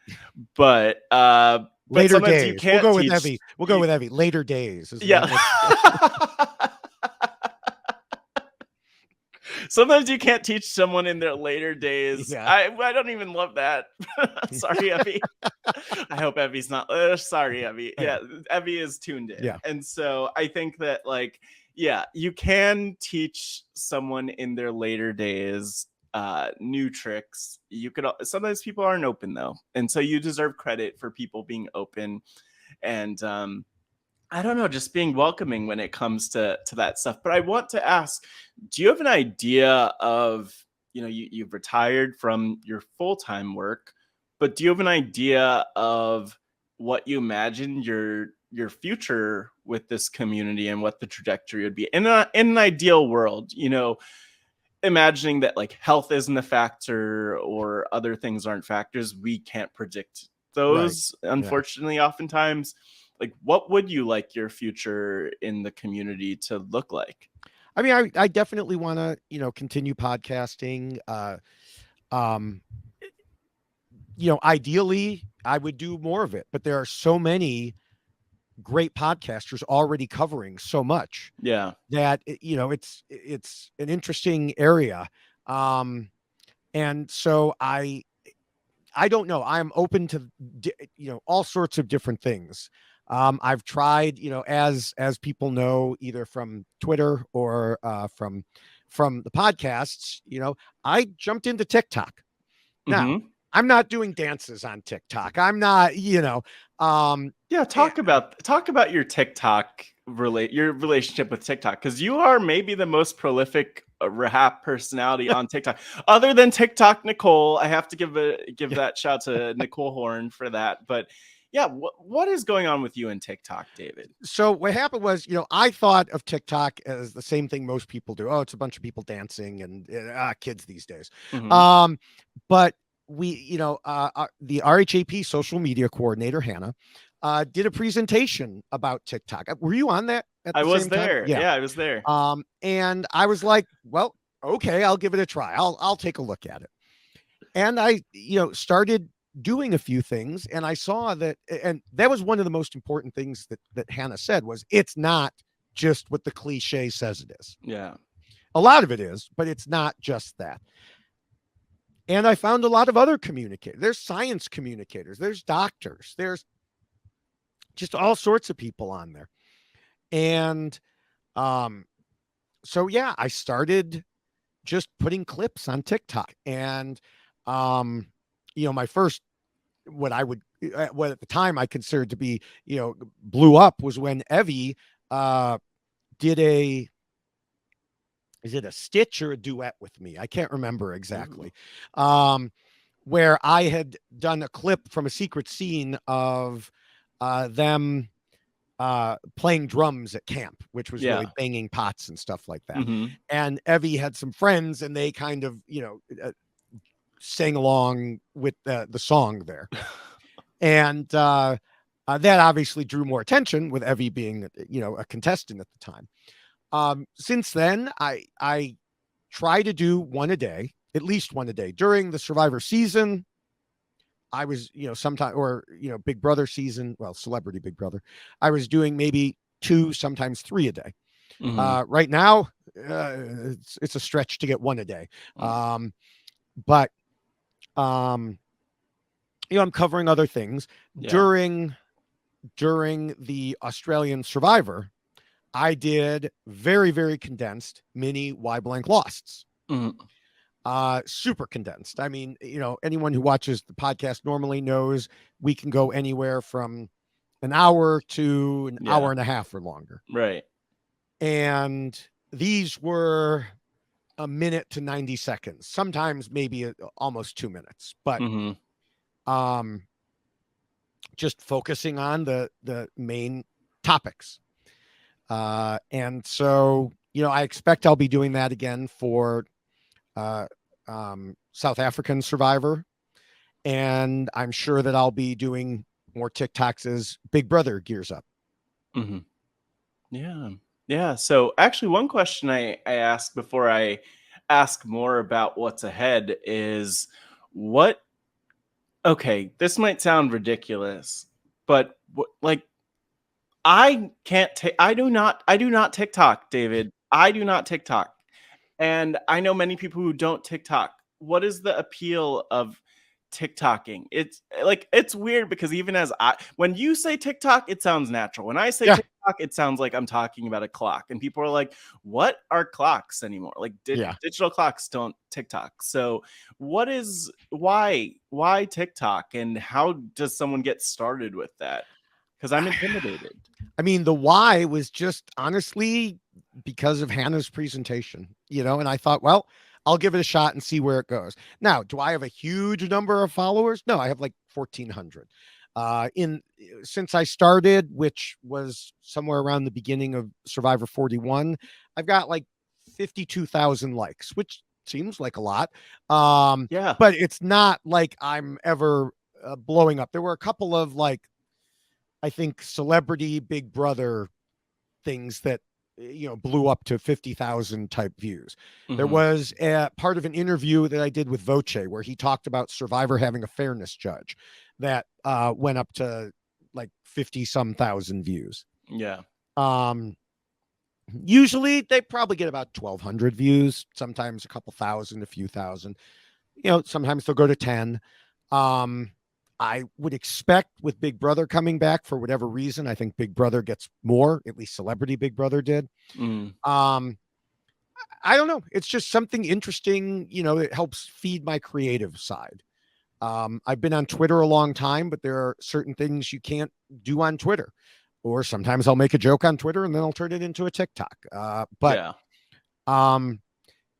but Later sometimes you days. We'll can't go with teach. Evie. We'll go with Evie. Later days. Yeah. Sometimes you can't teach someone in their later days. Yeah. I don't even love that. Sorry, Evie. I hope Evie's not. Sorry, Evie. Yeah, Evie is tuned in. Yeah. And so I think that, like, yeah, you can teach someone in their later days new tricks. You could. Sometimes people aren't open though, and so you deserve credit for people being open and I don't know, just being welcoming when it comes to that stuff. But I want to ask, do you have an idea of, you've retired from your full-time work, but do you have an idea of what you imagine your future with this community and what the trajectory would be in an ideal world? Imagining that like health isn't a factor or other things aren't factors, we can't predict those, Right. unfortunately, oftentimes. Like, what would you like your future in the community to look like? I mean, I definitely want to, continue podcasting. Ideally I would do more of it, but there are so many great podcasters already covering so much that, it's an interesting area. And so I don't know. I'm open to, all sorts of different things. I've tried, as people know, either from Twitter or from the podcasts, I jumped into TikTok. Now, I'm not doing dances on TikTok. I'm not, talk about your TikTok your relationship with TikTok, because you are maybe the most prolific RHAP personality on TikTok, other than TikTok Nicole. I have to give that shout to Nicole Horn for that. But yeah, what is going on with you in TikTok, David? So what happened was, I thought of TikTok as the same thing most people do. Oh, it's a bunch of people dancing and kids these days. But we, the RHAP social media coordinator, Hannah, did a presentation about TikTok. Were you on that at the I was same there. time? Yeah, I was there. And I was like, well, okay, I'll give it a try. I'll take a look at it. And I, started doing a few things, and I saw that, and that was one of the most important things that Hannah said, was it's not just what the cliche says it is. Yeah. A lot of it is, but it's not just that. And I found a lot of other communicators. There's science communicators, there's doctors, there's just all sorts of people on there. And so yeah, I started just putting clips on TikTok. And my first, what at the time I considered to be, blew up, was when Evie did is it a stitch or a duet with me? I can't remember exactly. Where I had done a clip from a secret scene of them playing drums at camp, which was really banging pots and stuff like that. And Evie had some friends, and they kind of, sang along with the song there. And that obviously drew more attention, with Evie being, a contestant at the time. Since then, I try to do one a day, at least one a day. During the Survivor season, I was, sometime, or, Big Brother season, well, Celebrity Big Brother, I was doing maybe 2, sometimes 3 a day. Right now, it's a stretch to get 1 a day. But I'm covering other things. During the Australian Survivor, I did very, very condensed mini Why Blank Losts. Super condensed. I mean, anyone who watches the podcast normally knows we can go anywhere from an hour to an hour and a half or longer. Right. And these were a minute to 90 seconds, sometimes maybe almost 2 minutes, but just focusing on the main topics. And so, I expect I'll be doing that again for uh, South African Survivor. And I'm sure that I'll be doing more TikToks as Big Brother gears up. Hmm. Yeah. Yeah. So actually, one question I ask before I ask more about what's ahead is what, okay, this might sound ridiculous, but like, I do not TikTok, David. I do not TikTok. And I know many people who don't TikTok. What is the appeal of TikToking? It's like it's weird because even as when you say TikTok, it sounds natural. When I say Yeah. TikTok, it sounds like I'm talking about a clock. And people are like, "What are clocks anymore?" Like Yeah. digital clocks don't TikTok. So, why TikTok and how does someone get started with that? Cuz I'm intimidated. I mean, the why was just honestly because of Hannah's presentation, and I thought, well, I'll give it a shot and see where it goes. Now, do I have a huge number of followers? No, I have like 1,400. In Since I started, which was somewhere around the beginning of Survivor 41, I've got like 52,000 likes, which seems like a lot. Yeah. But it's not like I'm ever blowing up. There were a couple of like, I think, celebrity Big Brother things that blew up to 50,000 type views. There Mhm. was a part of an interview that I did with Voce where he talked about Survivor having a fairness judge that went up to like 50 some thousand views. Yeah. Um, Usually they probably get about 1,200 views, sometimes a couple thousand, a few thousand. Sometimes they'll go to 10. Um, I would expect with Big Brother coming back for whatever reason, I think Big Brother gets more, at least celebrity Big Brother did. Mm. Um, I don't know. It's just something interesting. It helps feed my creative side. I've been on Twitter a long time, but there are certain things you can't do on Twitter. Or sometimes I'll make a joke on Twitter and then I'll turn it into a TikTok. But Yeah. um,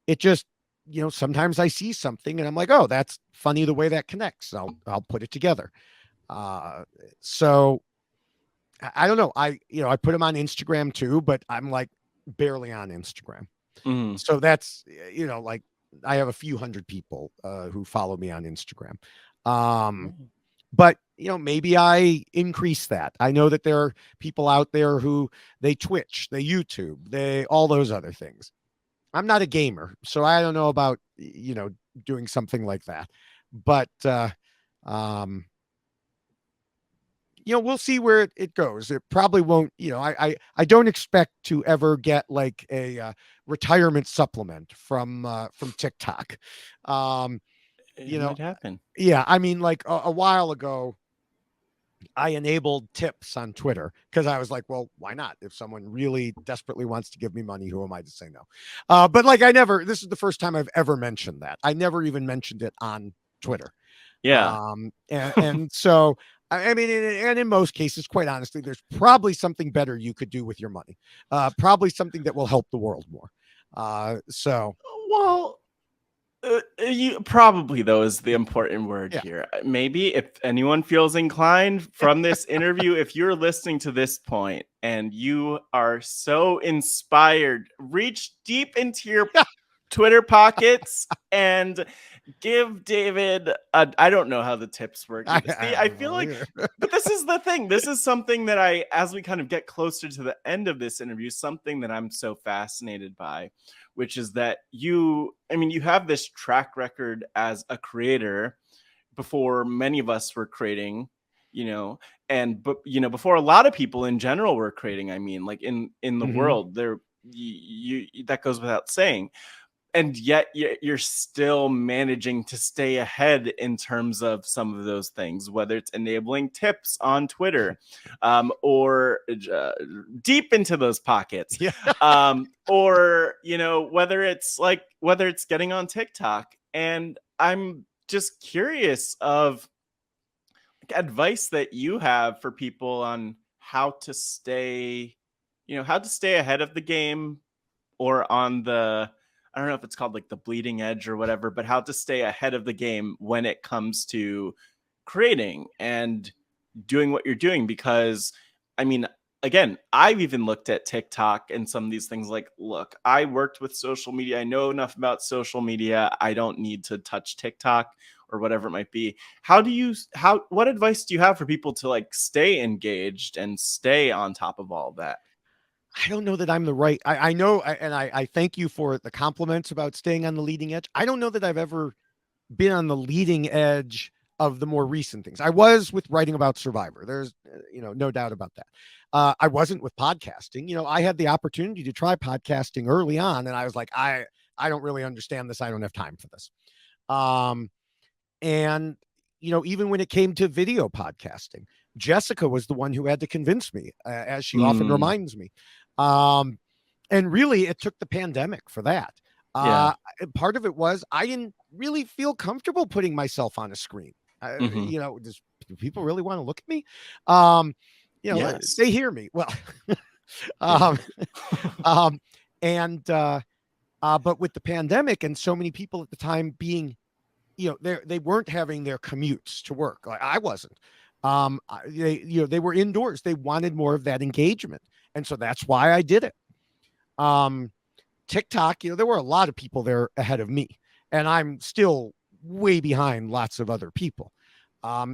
it just, sometimes I see something and I'm like, oh, that's funny the way that connects. I'll put it together. Uh, so I don't know. I put them on Instagram too, but I'm like barely on Instagram. Mhm. So that's, like I have a few hundred people who follow me on Instagram. Um, Mm. but maybe I increase that. I know that there are people out there who they Twitch, they YouTube, they all those other things. I'm not a gamer, so I don't know about doing something like that. But um, we'll see where it goes. It probably won't. I don't expect to ever get like a retirement supplement from TikTok. Um, It you know, might happen. yeah. I mean, like a while ago, I enabled tips on Twitter because I was like, well, why not? If someone really desperately wants to give me money, who am I to say no? But like, this is the first time I've ever mentioned that. I never even mentioned it on Twitter. Yeah. And so, I mean, and in most cases, quite honestly, there's probably something better you could do with your money. Probably something that will help the world more. So Well, you probably though is the important word yeah, here. Maybe if anyone feels inclined from this interview, if you're listening to this point and you are so inspired, reach deep into your Twitter pockets and give David I don't know how the tips work either. See, I I don't feel know. like Yeah. but this is the thing. This is something that as we kind of get closer to the end of this interview, something that I'm so fascinated by, which is that you have this track record as a creator before many of us were creating, you know, before a lot of people in general were creating, like in the Mm-hmm. world, that goes without saying, and yet you're still managing to stay ahead in terms of some of those things, whether it's enabling tips on Twitter, or deep into those pockets, Yeah. or whether it's getting on TikTok. And I'm just curious of advice that you have for people on how to stay ahead of the game, or on the, I don't know if it's called like the bleeding edge or whatever, but how to stay ahead of the game when it comes to creating and doing what you're doing. Because I mean, again, I've even looked at TikTok and some of these things like, look, I worked with social media. I know enough about social media. I don't need to touch TikTok or whatever it might be. What advice do you have for people to like stay engaged and stay on top of all of that? I don't know that I'm the right. I know, and I thank you for the compliments about staying on the leading edge. I don't know that I've ever been on the leading edge of the more recent things. I was with writing about Survivor. There's, no doubt about that. I wasn't with podcasting. I had the opportunity to try podcasting early on, and I was like, I don't really understand this. I don't have time for this. And even when it came to video podcasting, Jessica was the one who had to convince me, as she often reminds me. And really, it took the pandemic for that. Yeah. Part of it was I didn't really feel comfortable putting myself on a screen. Do people really want to look at me? Yes. They hear me. Well, Yeah. but with the pandemic and so many people at the time being, they weren't having their commutes to work. Like I wasn't. They were indoors. They wanted more of that engagement, and so that's why I did it. TikTok, there were a lot of people there ahead of me, and I'm still way behind lots of other people.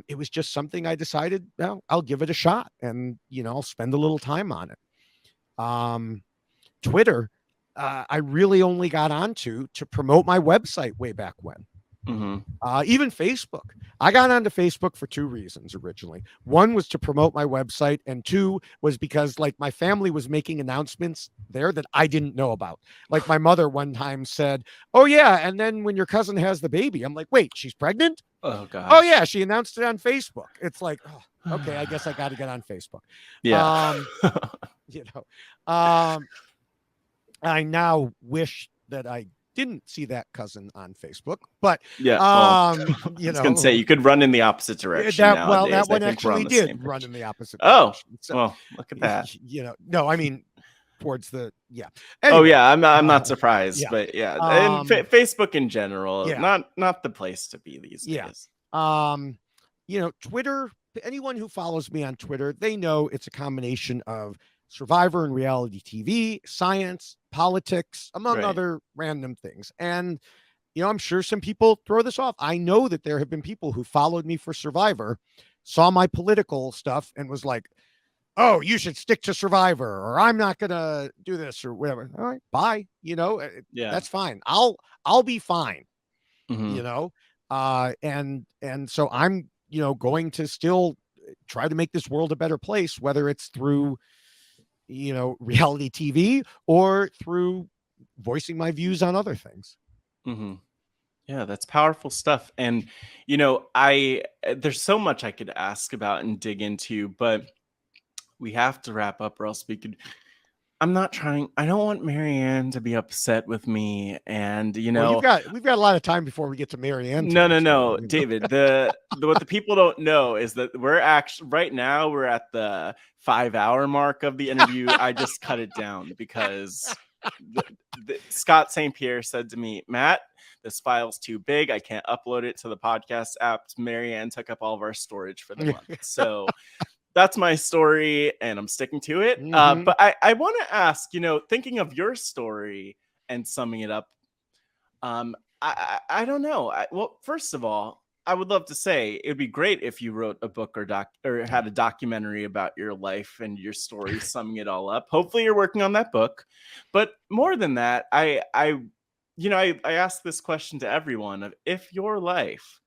It was just something I decided, well, I'll give it a shot, and I'll spend a little time on it. Twitter, I really only got onto to promote my website way back when. Even Facebook. I got onto Facebook for two reasons originally. One was to promote my website, and two was because like my family was making announcements there that I didn't know about. Like my mother one time said, "Oh yeah, and then when your cousin has the baby." I'm like, "Wait, she's pregnant?" Oh gosh. "Oh yeah, she announced it on Facebook." It's like, oh, okay, I guess I got to get on Facebook. Yeah. You know, um, I now wish that I didn't see that cousin on Facebook, but Yeah. Well, I was gonna say you could run in the opposite direction nowadays. that one I think we're on actually the did same run page. in the opposite Oh, direction. So, well, look at that. no, I mean towards the Oh Anyway, yeah, I'm not surprised, yeah, but yeah, and um, Facebook in general, yeah, not the place to be these yeah. days. Twitter. Anyone who follows me on Twitter, they know it's a combination of Survivor and reality TV, science, politics, among Right. other random things. And I'm sure some people throw this off. I know that there have been people who followed me for Survivor, saw my political stuff, and was like, "Oh, you should stick to Survivor," or "I'm not gonna do this," or whatever. All right, bye. Yeah. That's fine. I'll be fine. Hmm. You know, and so I'm going to still try to make this world a better place, whether it's through reality TV or through voicing my views on other things. Hmm. Yeah, that's powerful stuff. And I there's so much I could ask about and dig into, but we have to wrap up, or else we could. I don't want Marianne to be upset with me. And, Well, we've got a lot of time before we get to Marianne no, today. no, David, what the people don't know is that we're actually right now we're at the 5 hour mark of the interview. I just cut it down because Scott St. Pierre said to me, Matt, this file's too big. I can't upload it to the podcast app. Marianne took up all of our storage for the month. So that's my story and I'm sticking to it. Mm-hmm. But I want to ask, thinking of your story and summing it up, I don't know. Well, first of all, I would love to say it'd be great if you wrote a book or had a documentary about your life and your story, summing it all up. Hopefully, you're working on that book. But more than that, I ask this question to everyone: of if your life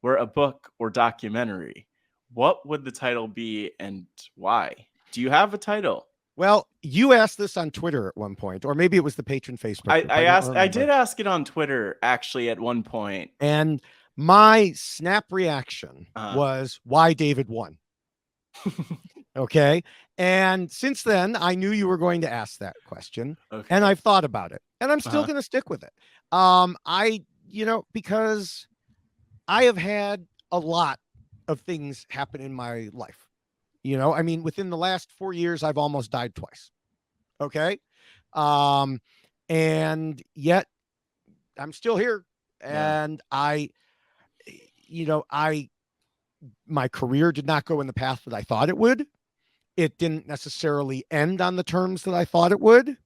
were a book or documentary, what would the title be and why? Do you have a title? Well, you asked this on Twitter at one point, or maybe it was the patron Facebook group. I did ask it on Twitter actually at one point. And my snap reaction Uh, was, "Why David won?" Okay. And since then, I knew you were going to ask that question, and okay. I've thought about it, and I'm still Uh-huh. going to stick with it. Because I have had a lot of things happen in my life. I mean, within the last 4 years, I've almost died twice. Okay. Um, and yet I'm still here. Yeah. And my career did not go in the path that I thought it would. it didn't necessarily end on the terms that I thought it would.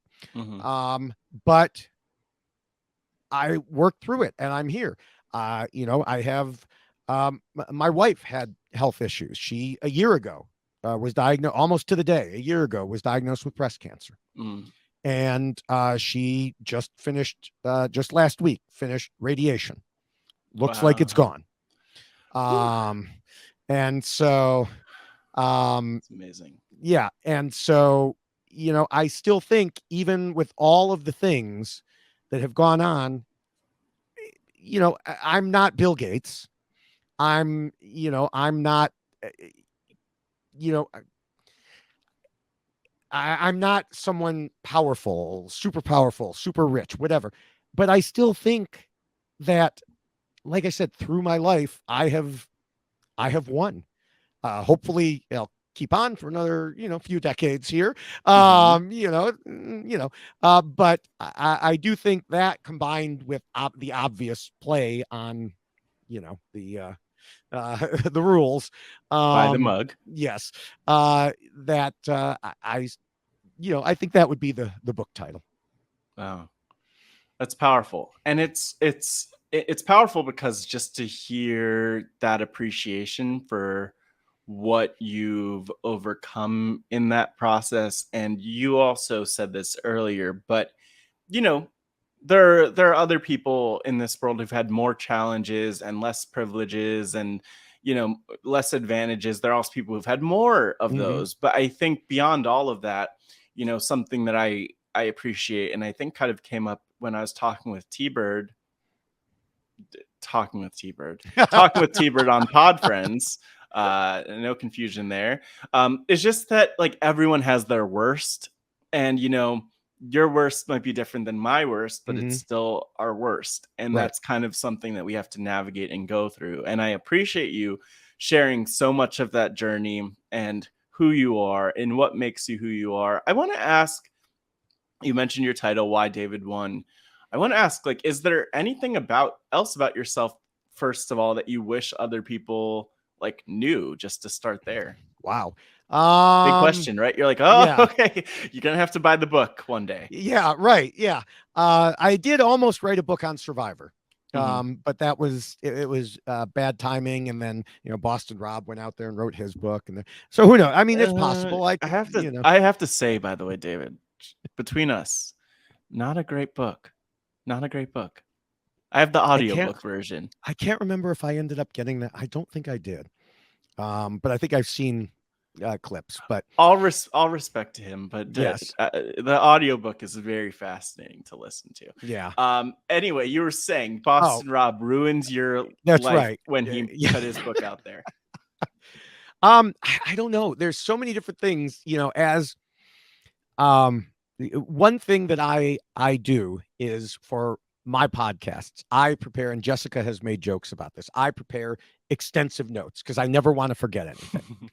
But I worked through it, and I'm here. I have my wife had health issues. She a year ago was diagnosed, almost to the day. A year ago was diagnosed with breast cancer, and she just finished just last week finished radiation. Looks like it's gone. And so it's amazing. Yeah, and so I still think, even with all of the things that have gone on, I'm not Bill Gates. I'm not, I'm not someone powerful, super rich, whatever. But I still think that, like I said, through my life, I have won. Hopefully I'll keep on for another, few decades here. But I do think that, combined with the obvious play on, the the rules, By the mug. yes, that I think that would be the book title. Wow, that's powerful, and it's powerful because just to hear that appreciation for what you've overcome in that process. And you also said this earlier, but there are other people in this world who've had more challenges and less privileges and less advantages. There are also people who've had more of those. But I think beyond all of that, something that I appreciate, and I think kind of came up when I was talking with T-Bird on Pod Friends. No confusion there. It's just that, like, everyone has their worst, and your worst might be different than my worst, but it's still our worst. And that's kind of something that we have to navigate and go through. And I appreciate you sharing so much of that journey and who you are and what makes you who you are. I want to ask, you mentioned your title, Why David Won. I want to ask, like, is there anything else about yourself, first of all, that you wish other people like knew, just to start there? Wow. Big question, right? You're like, okay, you're going to have to buy the book one day. Yeah, right. Yeah. I did almost write a book on Survivor. But that was, it was bad timing. And then, Boston Rob went out there and wrote his book. And so who knows? I mean, it's possible. I have to say, by the way, David, between us, not a great book. Not a great book. I have the audiobook version. I can't remember if I ended up getting that. I don't think I did. But I think I've seen clips. But all respect to him, but yes, the audiobook is very fascinating to listen to. Yeah. Anyway, you were saying Boston Rob ruins your life right when he put his book out there. I don't know. There's so many different things, as one thing that I do is, for my podcasts, I prepare, and Jessica has made jokes about this, I prepare extensive notes because I never want to forget anything.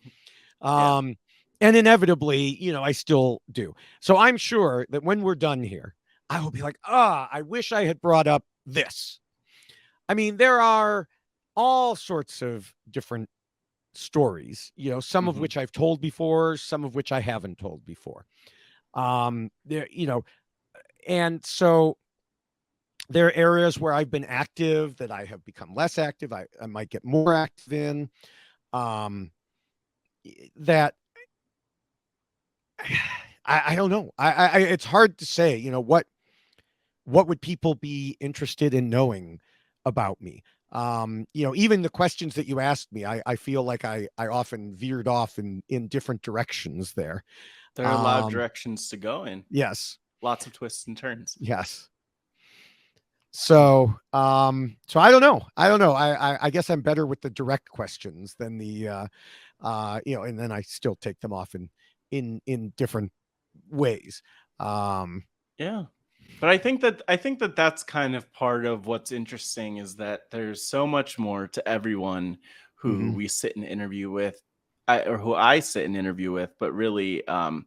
And inevitably, I still do. So I'm sure that when we're done here, I will be like, I wish I had brought up this. I mean, there are all sorts of different stories, some of which I've told before, some of which I haven't told before. There, and so there are areas where I've been active that I have become less active. I might get more active in. That I don't know. I it's hard to say, what would people be interested in knowing about me? Even the questions that you asked me, I feel like I often veered off in different directions there. There are a lot of directions to go in. Yes. Lots of twists and turns. Yes. So I don't know. I guess I'm better with the direct questions than the, and then I still take them off in different ways. Yeah. But I think that that's kind of part of what's interesting, is that there's so much more to everyone who we sit and interview with, or who I sit and interview with. But really, I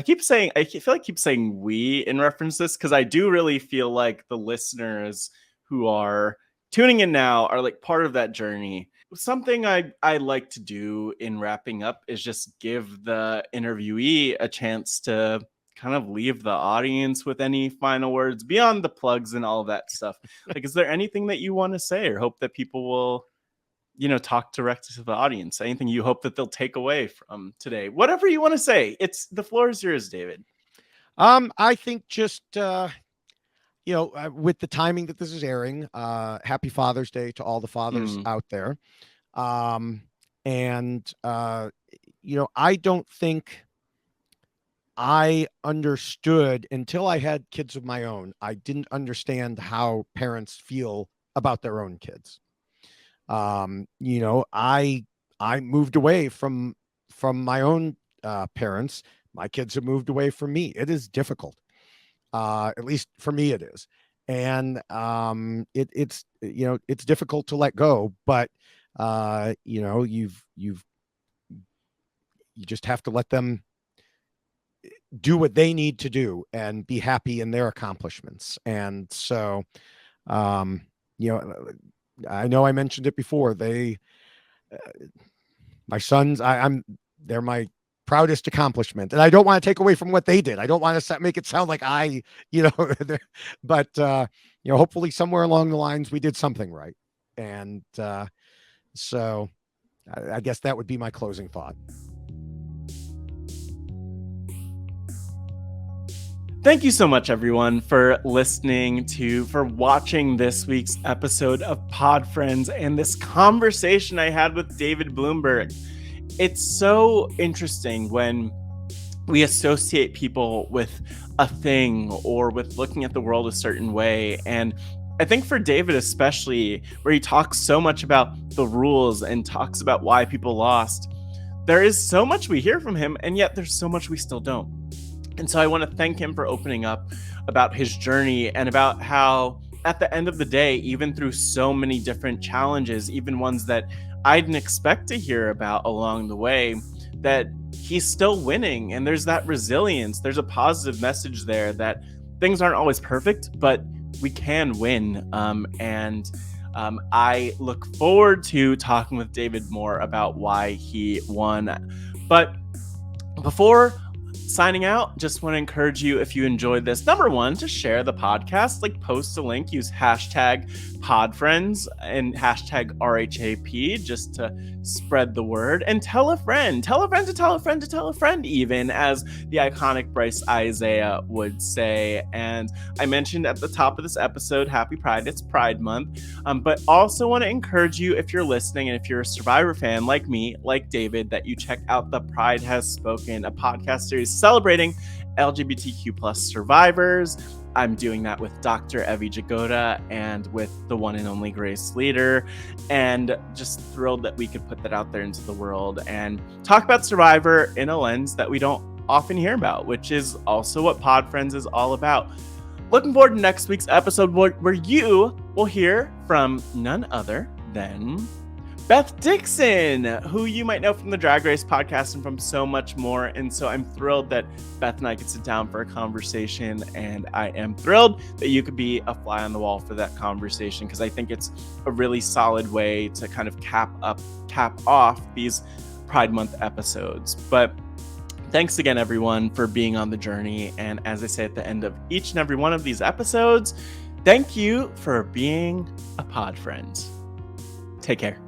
feel like I keep saying we in reference to this, because I do really feel like the listeners who are tuning in now are like part of that journey. something I like to do in wrapping up is just give the interviewee a chance to kind of leave the audience with any final words beyond the plugs and all of that stuff. Like, is there anything that you want to say or hope that people will, talk directly to the audience? Anything you hope that they'll take away from today? Whatever you want to say. The floor is yours, David. I think just with the timing that this is airing, happy Father's Day to all the fathers out there. And I don't think I understood until I had kids of my own. I didn't understand how parents feel about their own kids. I moved away from my own parents. My kids have moved away from me. It is difficult. At least for me, it is. And it's difficult to let go, but you just have to let them do what they need to do and be happy in their accomplishments. And so, I know I mentioned it before. My sons, they're my proudest accomplishment, and I don't want to take away from what they did. I don't want to make it sound like but hopefully somewhere along the lines we did something right. And so I guess that would be my closing thought. Thank you so much, everyone, for for watching this week's episode of Pod Friends and this conversation I had with David Bloomberg. It's so interesting when we associate people with a thing or with looking at the world a certain way. And I think for David especially, where he talks so much about the rules and talks about why people lost, there is so much we hear from him, and yet there's so much we still don't. And so I want to thank him for opening up about his journey and about how at the end of the day, even through so many different challenges, even ones that I didn't expect to hear about along the way, that he's still winning. And there's that resilience. There's a positive message there that things aren't always perfect, but we can win. I look forward to talking with David more about why he won. But before signing out, just want to encourage you, if you enjoyed this, number one, to share the podcast, like post a link, use hashtag podfriends and hashtag RHAP just to spread the word, and tell a friend to tell a friend to tell a friend, even, as the iconic Bryce Isaiah would say. And I mentioned at the top of this episode, happy Pride, it's Pride Month, but also want to encourage you, if you're listening and if you're a Survivor fan like me, like David, that you check out the Pride Has Spoken, a podcast series celebrating LGBTQ plus survivors. I'm doing that with Dr. Evie Jagoda and with the one and only Grace Leader, and just thrilled that we could put that out there into the world and talk about Survivor in a lens that we don't often hear about, which is also what Pod Friends is all about. Looking forward to next week's episode where you will hear from none other than Beth Dixon, who you might know from the Drag Race podcast and from so much more. And so I'm thrilled that Beth and I could sit down for a conversation, and I am thrilled that you could be a fly on the wall for that conversation, because I think it's a really solid way to kind of cap off these Pride Month episodes. But thanks again, everyone, for being on the journey. And as I say at the end of each and every one of these episodes, thank you for being a pod friend. Take care.